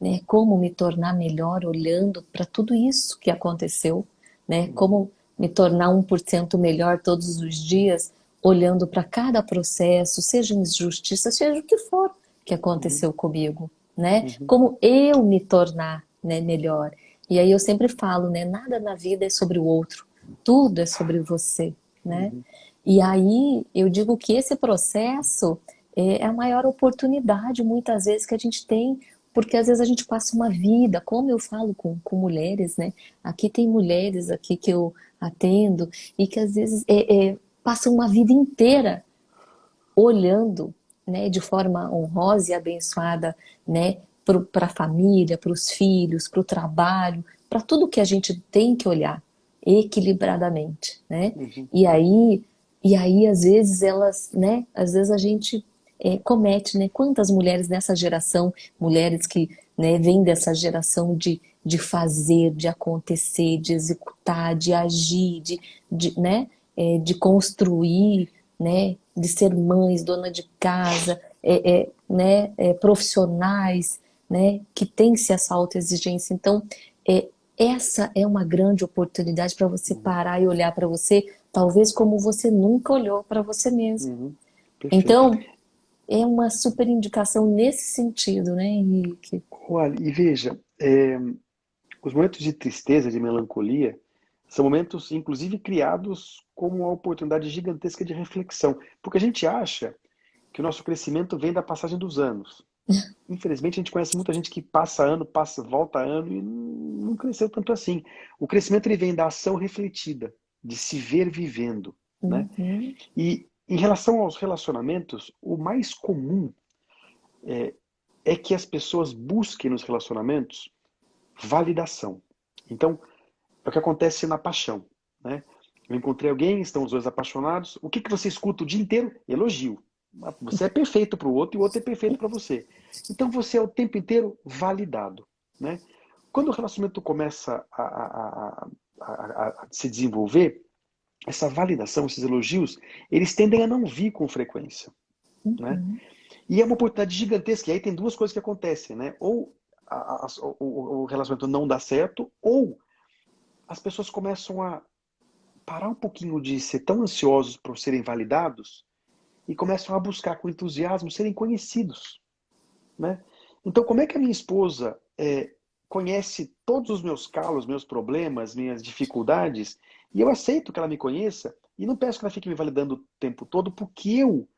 né? Como me tornar melhor olhando para tudo isso que aconteceu, né? Uhum. Como me tornar 1% melhor todos os dias, olhando para cada processo, seja injustiça, seja o que for que Uhum. aconteceu comigo, né? Uhum. Como eu me tornar, né, melhor. E aí eu sempre falo, né? Nada na vida é sobre o outro, tudo é sobre você, né? Uhum. E aí eu digo que esse processo é a maior oportunidade, muitas vezes, que a gente tem, porque às vezes a gente passa uma vida, como eu falo com mulheres, né? Aqui tem mulheres aqui que eu atendo e que às vezes passam uma vida inteira olhando, né, de forma honrosa e abençoada, né, para a família, para os filhos, para o trabalho, para tudo que a gente tem que olhar equilibradamente, né? Uhum. E aí, e aí às vezes elas, né, às vezes a gente comete, né? Quantas mulheres nessa geração, mulheres que, né, vêm dessa geração de fazer, de acontecer, de executar, de agir, né, de construir, né, de ser mães, dona de casa, né, profissionais, né, que tem-se essa autoexigência. Então, essa é uma grande oportunidade para você Uhum. parar e olhar para você, talvez como você nunca olhou para você mesmo. Uhum. Perfeito. Então, é uma super indicação nesse sentido, né, Henrique? Olha, e veja, os momentos de tristeza, de melancolia, são momentos, inclusive, criados como uma oportunidade gigantesca de reflexão. Porque a gente acha que o nosso crescimento vem da passagem dos anos. Infelizmente, a gente conhece muita gente que passa ano, passa, volta ano e não cresceu tanto assim. O crescimento ele vem da ação refletida, de se ver vivendo, né? Uhum, E em relação aos relacionamentos, o mais comum é que as pessoas busquem nos relacionamentos validação. Então, é o que acontece na paixão, né? Eu encontrei alguém, estão os dois apaixonados. O que que você escuta o dia inteiro? Elogio. Você é perfeito para o outro e o outro é perfeito para você. Então você é o tempo inteiro validado, né? Quando o relacionamento começa a se desenvolver, essa validação, esses elogios, eles tendem a não vir com frequência, né? uhum, E é uma oportunidade gigantesca. E aí tem duas coisas que acontecem, né? Ou o relacionamento não dá certo, ou as pessoas começam a parar um pouquinho de ser tão ansiosos por serem validados e começam a buscar com entusiasmo serem conhecidos, né? Então, como é que a minha esposa conhece todos os meus calos, meus problemas, minhas dificuldades, e eu aceito que ela me conheça e não peço que ela fique me validando o tempo todo, porque eu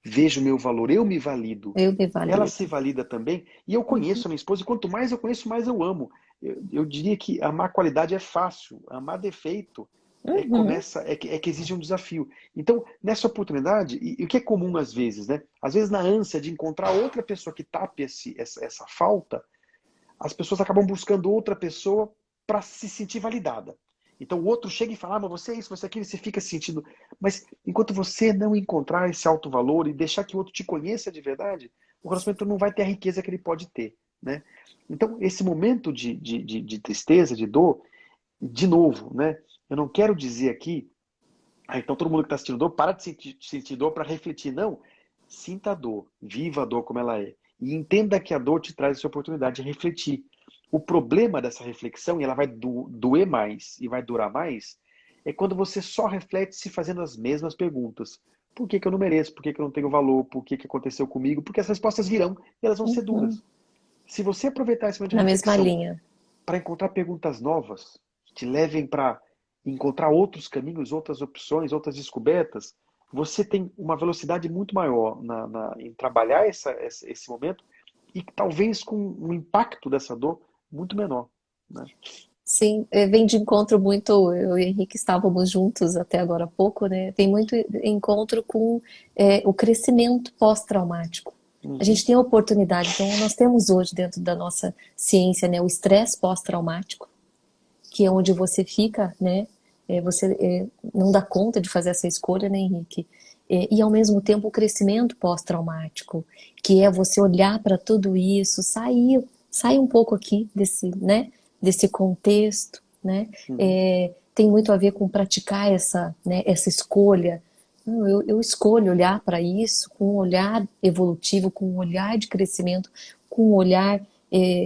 vejo o meu valor, eu me valido. eu me Ela valido. se valida também, e eu conheço a minha esposa, e quanto mais eu conheço, mais eu amo. Eu diria que amar qualidade é fácil, amar defeito Uhum, é que exige um desafio. Então, nessa oportunidade, e o que é comum às vezes, né? Às vezes, na ânsia de encontrar outra pessoa que tape essa falta, as pessoas acabam buscando outra pessoa para se sentir validada. Então o outro chega e fala, mas você é isso, você é aquilo, e você fica se sentindo. Mas enquanto você não encontrar esse alto valor e deixar que o outro te conheça de verdade, o relacionamento não vai ter a riqueza que ele pode ter, né? Então esse momento de tristeza, de dor, de novo, né? Eu não quero dizer aqui, então todo mundo que está sentindo dor, para de sentir dor para refletir. Não, sinta a dor, viva a dor como ela é. E entenda que a dor te traz essa oportunidade de refletir. O problema dessa reflexão, e ela vai doer mais e vai durar mais, é quando você só reflete se fazendo as mesmas perguntas. Por que que eu não mereço? Por que que eu não tenho valor? Por que que aconteceu comigo? Porque as respostas virão e elas vão ser Uhum. duras. Se você aproveitar esse momento de Na mesma reflexão linha. para encontrar perguntas novas, que te levem para encontrar outros caminhos, outras opções, outras descobertas, você tem uma velocidade muito maior em trabalhar esse momento e talvez com um impacto dessa dor muito menor, né? Sim, vem de encontro muito, eu e o Henrique estávamos juntos até agora há pouco, né? Tem muito encontro com o crescimento pós-traumático. A Uhum, gente tem a oportunidade, então nós temos hoje dentro da nossa ciência, né, o estresse pós-traumático, que é onde você fica, né? Você não dá conta de fazer essa escolha, né, Henrique? E ao mesmo tempo o crescimento pós-traumático, que é você olhar para tudo isso, sair um pouco aqui desse, né, desse contexto, né? uhum, Tem muito a ver com praticar essa, né, essa escolha. Não, eu escolho olhar para isso com um olhar evolutivo, com um olhar de crescimento, com um olhar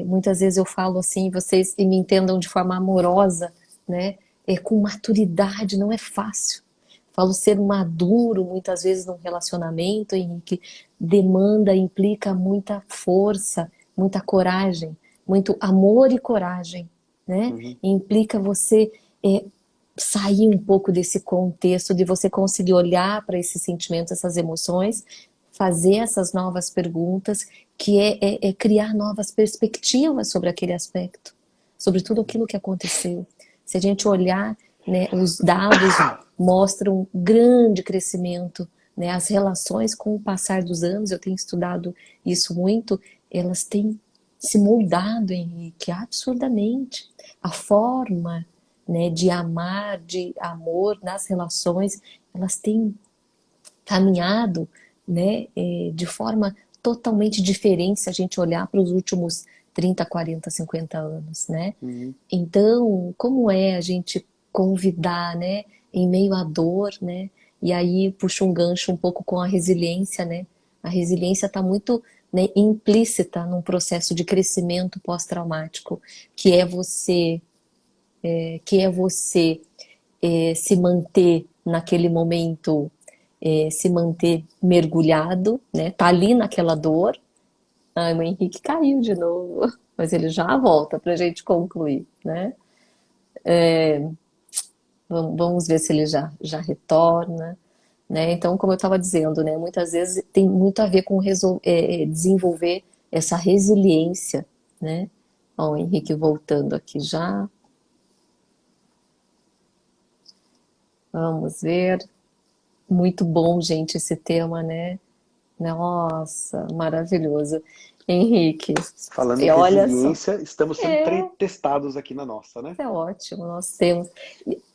muitas vezes eu falo assim, vocês me entendam de forma amorosa, né? Com maturidade, não é fácil. Falo ser maduro, muitas vezes num relacionamento, Henrique, demanda, implica muita força, muita coragem, muito amor e coragem, né? uhum. Implica você é, sair um pouco desse contexto, de você conseguir olhar para esses sentimentos, essas emoções, fazer essas novas perguntas, que é criar novas perspectivas sobre aquele aspecto, sobre tudo aquilo que aconteceu. Se a gente olhar, né, os dados mostram um grande crescimento, né, as relações com o passar dos anos, eu tenho estudado isso muito, elas têm se moldado, Henrique, absurdamente. A forma, né, de amar, de amor nas relações, elas têm caminhado, né, de forma totalmente diferente se a gente olhar para os últimos 30, 40, 50 anos, né? Uhum. Então, como é a gente convidar, né, em meio à dor, né? E aí puxa um gancho um pouco com a resiliência, né? A resiliência está muito, né, implícita num processo de crescimento pós-traumático, que é você, se manter naquele momento, se manter mergulhado, né? Tá ali naquela dor. Ai, o Henrique caiu de novo, mas ele já volta para a gente concluir, né? Vamos ver se ele já retorna, né? Então, como eu estava dizendo, né? Muitas vezes tem muito a ver com desenvolver essa resiliência, né? Ó, o Henrique voltando aqui já. Vamos ver. Muito bom, gente, esse tema, né? Nossa, maravilhoso. Henrique, Falando em e olha só, resiliência, estamos sendo é, testados aqui na nossa, né? é ótimo, nós temos.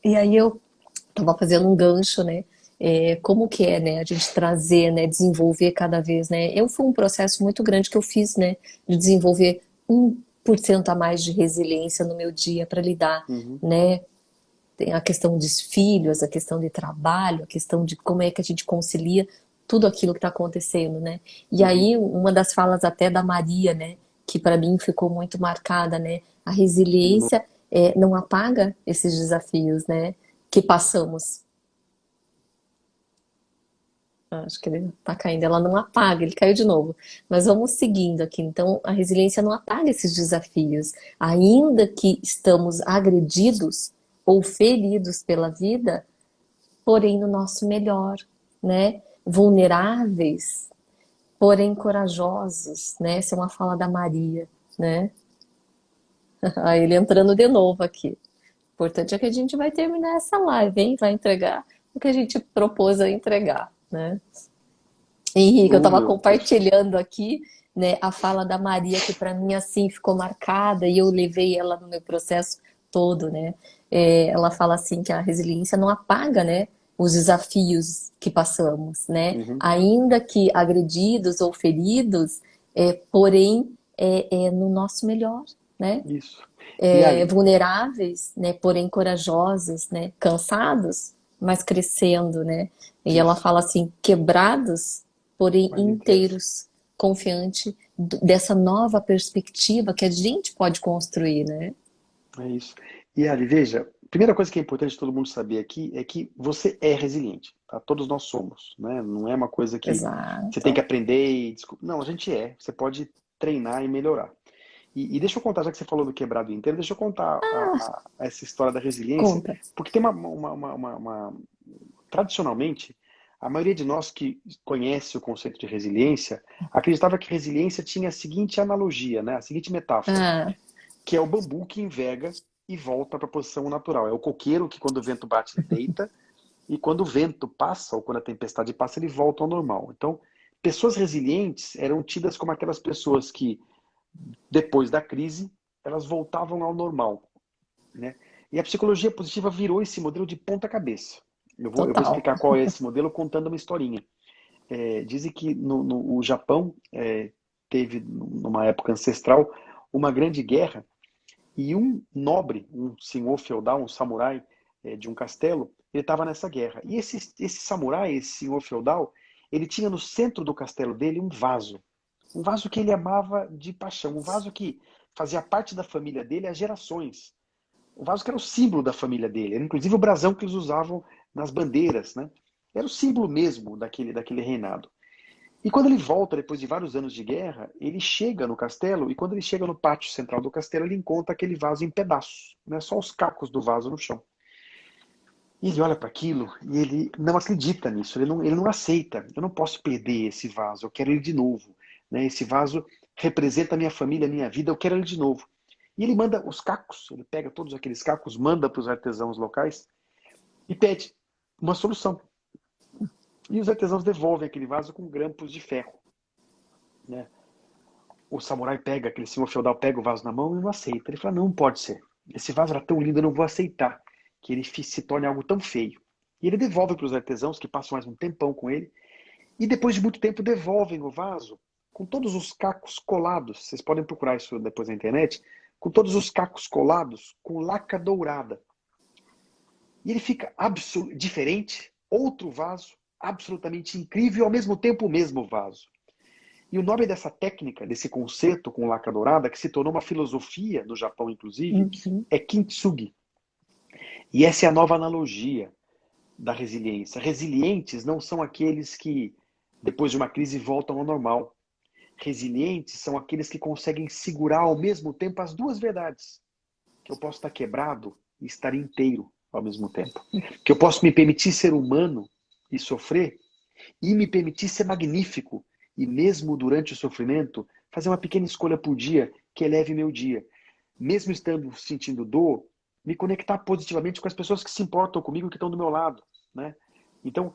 E aí eu estava fazendo um gancho, né? Como que é, né? A gente trazer, né? Desenvolver cada vez, né? Eu fui um processo muito grande que eu fiz, né? De desenvolver 1% a mais de resiliência no meu dia para lidar, Uhum, né? Tem a questão dos filhos, a questão de trabalho, a questão de como é que a gente concilia tudo aquilo que está acontecendo, né? E uhum. aí, uma das falas até da Maria, né? Que para mim ficou muito marcada, né? A resiliência não apaga esses desafios, né? Que passamos. Acho que ele tá caindo, ela não apaga, ele caiu de novo. Mas vamos seguindo aqui. Então, a resiliência não apaga esses desafios. Ainda que estamos agredidos ou feridos pela vida, porém no nosso melhor, né? Vulneráveis, porém corajosos, né? Essa é uma fala da Maria, né? Aí ele entrando de novo aqui. O importante é que a gente vai terminar essa live, hein? Vai entregar o que a gente propôs a entregar, né? Henrique, eu estava Meu Deus. compartilhando aqui, né, a fala da Maria que para mim assim ficou marcada e eu levei ela no meu processo todo, né? Ela fala assim que a resiliência não apaga, né, os desafios que passamos, né? Uhum. Ainda que agredidos ou feridos, porém é no nosso melhor, né? Isso. E Ali, Vulneráveis, né? Porém corajosos, né? Cansados, mas crescendo, né? E ela isso. fala assim, quebrados, porém Mas inteiros. inteiros, confiante dessa nova perspectiva que a gente pode construir, né? É isso. E Ali, veja, a primeira coisa que é importante todo mundo saber aqui é que você é resiliente, tá? Todos nós somos, né? Não é uma coisa que você tem que Exato. aprender e Não, a gente é. Você pode treinar e melhorar. E deixa eu contar, já que você falou do quebrado inteiro, deixa eu contar essa história da resiliência, Conta. porque tem tradicionalmente, a maioria de nós que conhece o conceito de resiliência acreditava que resiliência tinha a seguinte analogia, né? A seguinte metáfora, Ah, que é o bambu que enverga e volta para a posição natural. É o coqueiro que quando o vento bate ele deita e quando o vento passa ou quando a tempestade passa ele volta ao normal. Então, pessoas resilientes eram tidas como aquelas pessoas que depois da crise elas voltavam ao normal, né? E a psicologia positiva virou esse modelo de ponta cabeça. Eu vou total. explicar qual é esse modelo contando uma historinha. Dizem que o Japão teve, numa época ancestral, uma grande guerra e um nobre, um senhor feudal, um samurai de um castelo, ele estava nessa guerra. E esse samurai, esse senhor feudal, ele tinha no centro do castelo dele um vaso. Um vaso que ele amava de paixão. Um vaso que fazia parte da família dele há gerações. Um vaso que era o símbolo da família dele. Era inclusive o brasão que eles usavam nas bandeiras, né? Era o símbolo mesmo daquele reinado. E quando ele volta, depois de vários anos de guerra, ele chega no castelo, e quando ele chega no pátio central do castelo, ele encontra aquele vaso em pedaços, né? Só os cacos do vaso no chão. E ele olha para aquilo e ele não acredita nisso, ele não aceita. Eu não posso perder esse vaso, eu quero ele de novo. Né? Esse vaso representa a minha família, a minha vida, eu quero ele de novo. E ele manda os cacos, ele pega todos aqueles cacos, manda para os artesãos locais e pede uma solução. E os artesãos devolvem aquele vaso com grampos de ferro. Né? O samurai pega, aquele senhor feudal pega o vaso na mão e não aceita. Ele fala, não pode ser. Esse vaso era tão lindo, eu não vou aceitar que ele se torne algo tão feio. E ele devolve para os artesãos, que passam mais um tempão com ele, e depois de muito tempo devolvem o vaso com todos os cacos colados. Vocês podem procurar isso depois na internet. Com todos os cacos colados, com laca dourada. E ele fica diferente, outro vaso, absolutamente incrível, e ao mesmo tempo o mesmo vaso. E o nome dessa técnica, desse conceito com laca dourada, que se tornou uma filosofia no Japão, inclusive, Uhum. é kintsugi. E essa é a nova analogia da resiliência. Resilientes não são aqueles que, depois de uma crise, voltam ao normal. Resilientes são aqueles que conseguem segurar ao mesmo tempo as duas verdades. Que eu posso estar quebrado e estar inteiro ao mesmo tempo. Que eu posso me permitir ser humano e sofrer, e me permitir ser magnífico, e mesmo durante o sofrimento, fazer uma pequena escolha por dia que eleve meu dia. Mesmo estando sentindo dor, me conectar positivamente com as pessoas que se importam comigo, que estão do meu lado. Né? Então,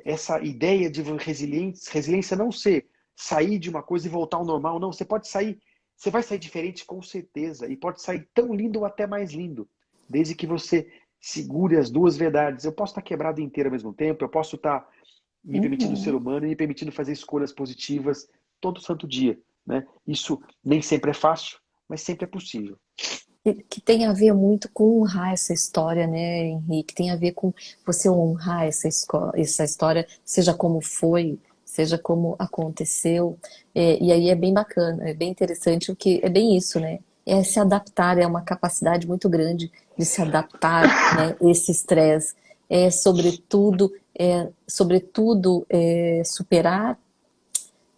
essa ideia de resiliência não ser sair de uma coisa e voltar ao normal, não. Você pode sair, você vai sair diferente com certeza, e pode sair tão lindo ou até mais lindo, desde que você segure as duas verdades. Eu posso estar quebrado inteiro ao mesmo tempo, eu posso estar me permitindo ser Uhum. humano e me permitindo fazer escolhas positivas todo santo dia. Né? Isso nem sempre é fácil, mas sempre é possível. Que tem a ver muito com honrar essa história, né, Henrique? Tem a ver com você honrar essa história, seja como foi, seja como aconteceu. E aí é bem bacana, é bem interessante, o que é bem isso, né? É se adaptar, é uma capacidade muito grande de se adaptar, né? Esse estresse. Superar,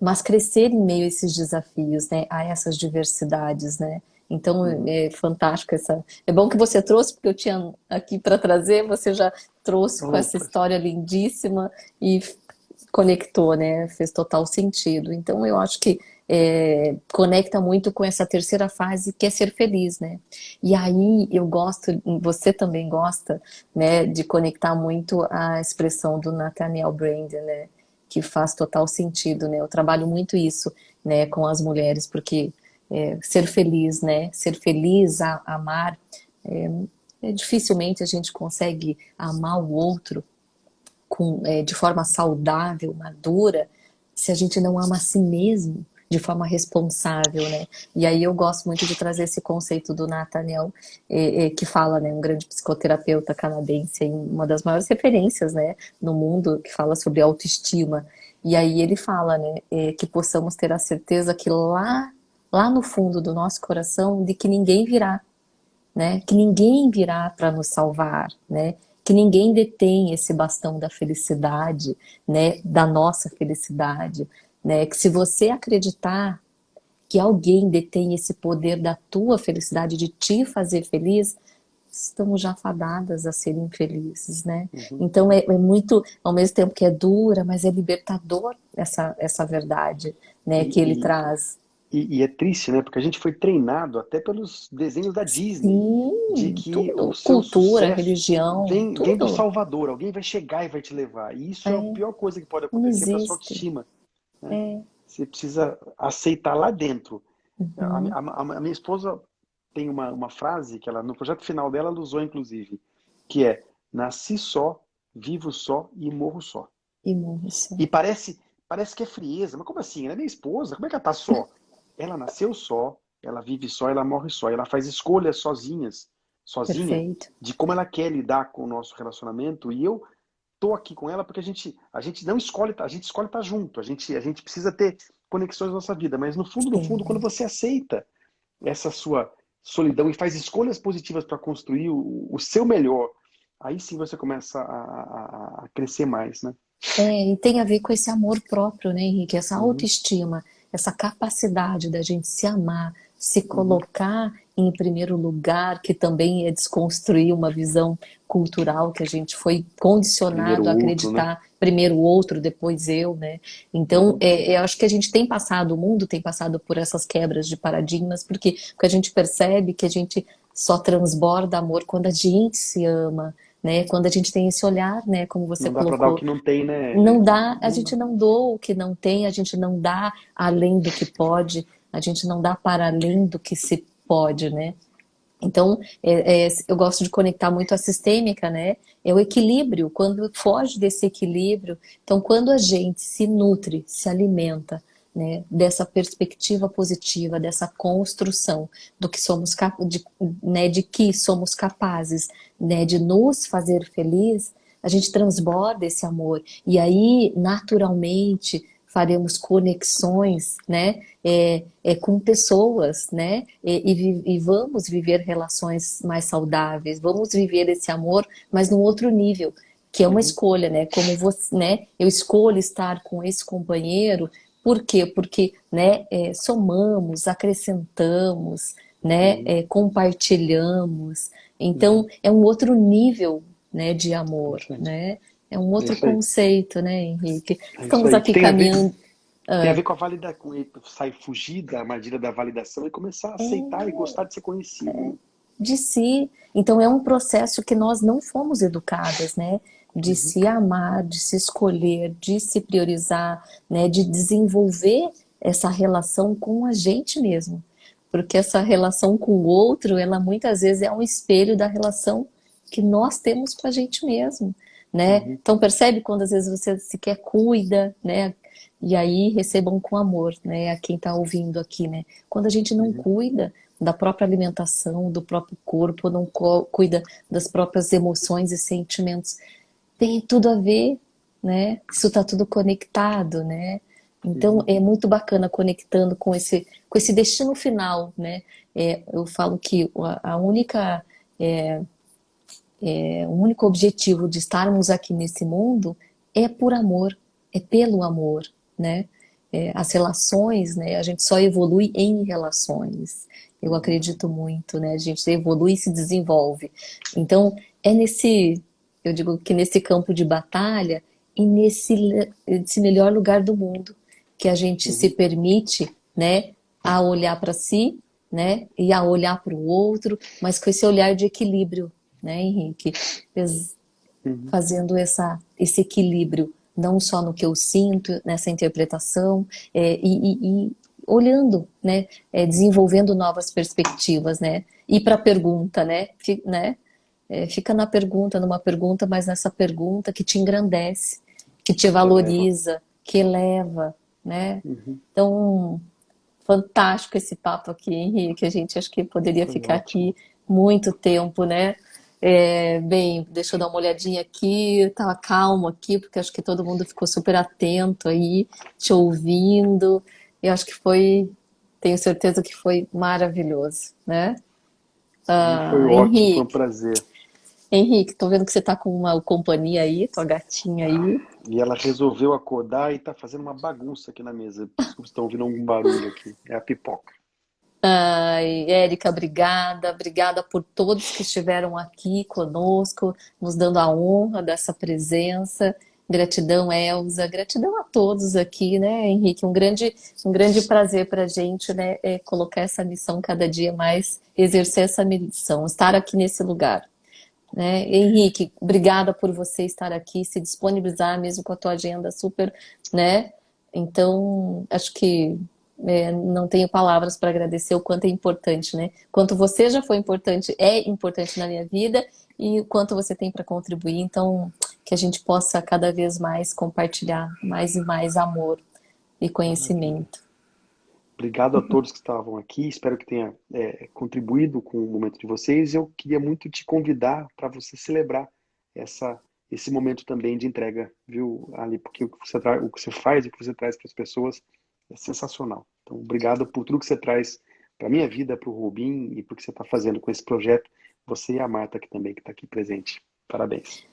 mas crescer em meio a esses desafios, né, a essas diversidades, né? Então Uhum. é fantástico essa. É bom que você trouxe, porque eu tinha aqui para trazer, você já trouxe com essa Opa. história lindíssima e conectou, né? Fez total sentido. Então eu acho que conecta muito com essa terceira fase, que é ser feliz, né? E aí eu gosto, você também gosta, né, de conectar muito a expressão do Nathaniel Branden, né? Que faz total sentido, né? Eu trabalho muito isso, né, com as mulheres, porque ser feliz, né? Ser feliz, amar, Dificilmente a gente consegue amar o outro de forma saudável, madura, se a gente não ama a si mesmo de forma responsável, né? E aí eu gosto muito de trazer esse conceito do Nathaniel, que fala, né, um grande psicoterapeuta canadense, uma das maiores referências, né, no mundo, que fala sobre autoestima. E aí ele fala, né, que possamos ter a certeza que lá no fundo do nosso coração, de que ninguém virá, né? Que ninguém virá para nos salvar, né? Que ninguém detém esse bastão da felicidade, né? Da nossa felicidade, né? Que se você acreditar que alguém detém esse poder da tua felicidade, de te fazer feliz, estamos já fadadas a ser infelizes, né? Uhum. Então é muito, ao mesmo tempo que é dura, mas é libertador essa verdade, né? Que ele E, traz. e é triste, né? Porque a gente foi treinado até pelos desenhos da Disney de Sim, que o tudo, seu cultura, sucesso religião, vem do tudo. Salvador, alguém vai chegar e vai te levar. E isso é a É, pior coisa que pode não acontecer para sua existe. autoestima, né? É. Você precisa aceitar lá dentro. Uhum. A minha esposa tem uma frase que ela, no projeto final dela, ela usou inclusive, que é: nasci só, vivo só e morro só. E morre só. E parece que é frieza, mas como assim? Ela é minha esposa, como é que ela tá só? Ela nasceu só, ela vive só, ela morre só, ela faz escolhas sozinha, Perfeito. de como ela quer lidar com o nosso relacionamento, e eu tô aqui com ela porque a gente não escolhe, a gente escolhe estar junto, a gente precisa ter conexões na nossa vida, mas no fundo, quando É. você aceita essa sua solidão e faz escolhas positivas para construir o seu melhor, aí sim você começa a crescer mais, né? E tem a ver com esse amor próprio, né, Henrique? Essa Uhum, autoestima, essa capacidade da gente se amar, se uhum. colocar em primeiro lugar, que também é desconstruir uma visão cultural que a gente foi Primeiro condicionado a outro, né? acreditar, primeiro o outro, depois eu, né? Então, Uhum. eu acho que a gente tem passado, o mundo tem passado por essas quebras de paradigmas, porque a gente percebe que a gente só transborda amor quando a gente se ama, né? Quando a gente tem esse olhar, né? Como você Não dá para dar o colocou, que não tem, né? não dá, a Não dá. gente não doa o que não tem, a gente não dá além do que pode, a gente não dá para além do que se pode, né? Então, eu gosto de conectar muito a sistêmica, né? É o equilíbrio, quando foge desse equilíbrio. Então, quando a gente se nutre, se alimenta, né, dessa perspectiva positiva, dessa construção do que somos de que somos capazes, né, de nos fazer feliz, a gente transborda esse amor. E aí, naturalmente, faremos conexões, né, com pessoas, né, e vamos viver relações mais saudáveis, vamos viver esse amor, mas num outro nível, que é uma Uhum, escolha, né, como você, né, eu escolho estar com esse companheiro, por quê? Porque, né, somamos, acrescentamos, né, uhum. compartilhamos, então Uhum. é um outro nível, né, de É amor, isso aí. né, é um É outro isso aí. conceito, né, Henrique? É isso Estamos aí. Que aqui caminhando. tem a ver com a validação, com sair, fugir da armadilha da validação e começar a aceitar e gostar de ser conhecido, né? De si. Então é um processo que nós não fomos educadas, né? De Uhum, se amar, de se escolher, de se priorizar, né? De desenvolver essa relação com a gente mesmo. Porque essa relação com o outro, ela muitas vezes é um espelho da relação que nós temos com a gente mesmo, né? uhum, Então percebe quando às vezes você sequer cuida, né? E aí recebam com amor, né? A quem está ouvindo aqui, né? Quando a gente não uhum, cuida da própria alimentação, do próprio corpo, não cuida das próprias emoções e sentimentos, tem tudo a ver, né? Isso está tudo conectado, né? Então uhum, é muito bacana conectando com esse destino final, né? Eu falo que a única o único objetivo de estarmos aqui nesse mundo é por amor, é pelo amor, né? As relações, né? A gente só evolui em relações. Eu uhum, acredito muito, né? A gente evolui e se desenvolve. Então, eu digo que nesse campo de batalha e nesse melhor lugar do mundo, que a gente se uhum, permite, né? A olhar para si, né? E a olhar para o outro, mas com esse olhar de equilíbrio, né, Henrique? uhum. Fazendo esse equilíbrio, não só no que eu sinto, nessa interpretação, olhando, né? Desenvolvendo novas perspectivas, né? Ir para a pergunta, né? Fica na pergunta, numa pergunta, mas nessa pergunta que te engrandece, que te Que eleva. valoriza, que eleva, né? Uhum. Então, fantástico esse papo aqui, Henrique. A gente acho que poderia Foi ficar ótimo. aqui muito tempo, né? Bem, deixa eu dar uma olhadinha aqui. Eu tava calmo aqui, porque acho que todo mundo ficou super atento aí, te ouvindo. Eu acho que tenho certeza que foi maravilhoso, né? Sim, foi Ah, ótimo, foi um Henrique, prazer. tô vendo que você tá com uma companhia aí, tua gatinha aí. E ela resolveu acordar e tá fazendo uma bagunça aqui na mesa. Desculpa se estão ouvindo algum barulho aqui. É a pipoca. Ai, Érica, obrigada. Obrigada por todos que estiveram aqui conosco, nos dando a honra dessa presença. Gratidão, Elza. Gratidão a todos aqui, né, Henrique? Um grande prazer para a gente, né, colocar essa missão cada dia mais, exercer essa missão, estar aqui nesse lugar, né? Henrique, obrigada por você estar aqui, se disponibilizar mesmo com a tua agenda super, né? Então, acho que não tenho palavras para agradecer o quanto é importante, né? Quanto você já foi importante, é importante na minha vida e o quanto você tem para contribuir. Então, que a gente possa cada vez mais compartilhar mais e mais amor e Maravilha. conhecimento. Obrigado a todos que estavam aqui. Espero que tenha contribuído com o momento de vocês. Eu queria muito te convidar para você celebrar essa, esse momento também de entrega, viu, Ali? Porque o que você faz, o que você traz para as pessoas é sensacional. Então, obrigado por tudo que você traz para a minha vida, para o Rubim e para o que você está fazendo com esse projeto. Você e a Marta aqui também, que está aqui presente. Parabéns.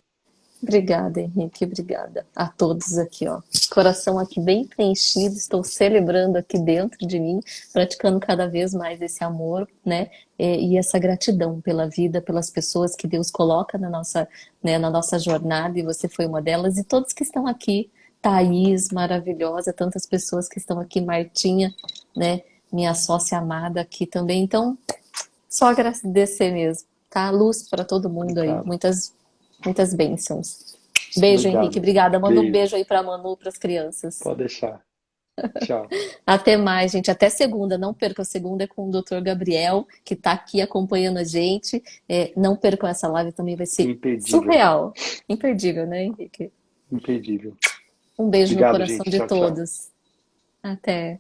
Obrigada, Henrique, obrigada a todos aqui, ó. Coração aqui bem preenchido, estou celebrando aqui dentro de mim, praticando cada vez mais esse amor, né? E essa gratidão pela vida, pelas pessoas que Deus coloca na nossa, né, na nossa jornada, e você foi uma delas, e todos que estão aqui, Thaís, maravilhosa, tantas pessoas que estão aqui, Martinha, né? Minha sócia amada aqui também. Então, só agradecer mesmo, tá? Luz para todo mundo aí. Obrigado. Muitas bênçãos. Beijo, Henrique. Obrigado. Obrigada. Manda um Beijo. beijo aí para Manu, para as crianças. Pode deixar. Tchau. Até mais, gente. Até segunda. Não perca a segunda é com o Dr. Gabriel, que está aqui acompanhando a gente. Não percam essa live, também vai ser Imperdível. surreal. Imperdível, né, Henrique? Imperdível. Um beijo no Obrigado, coração gente. de Tchau, tchau. todos. Até.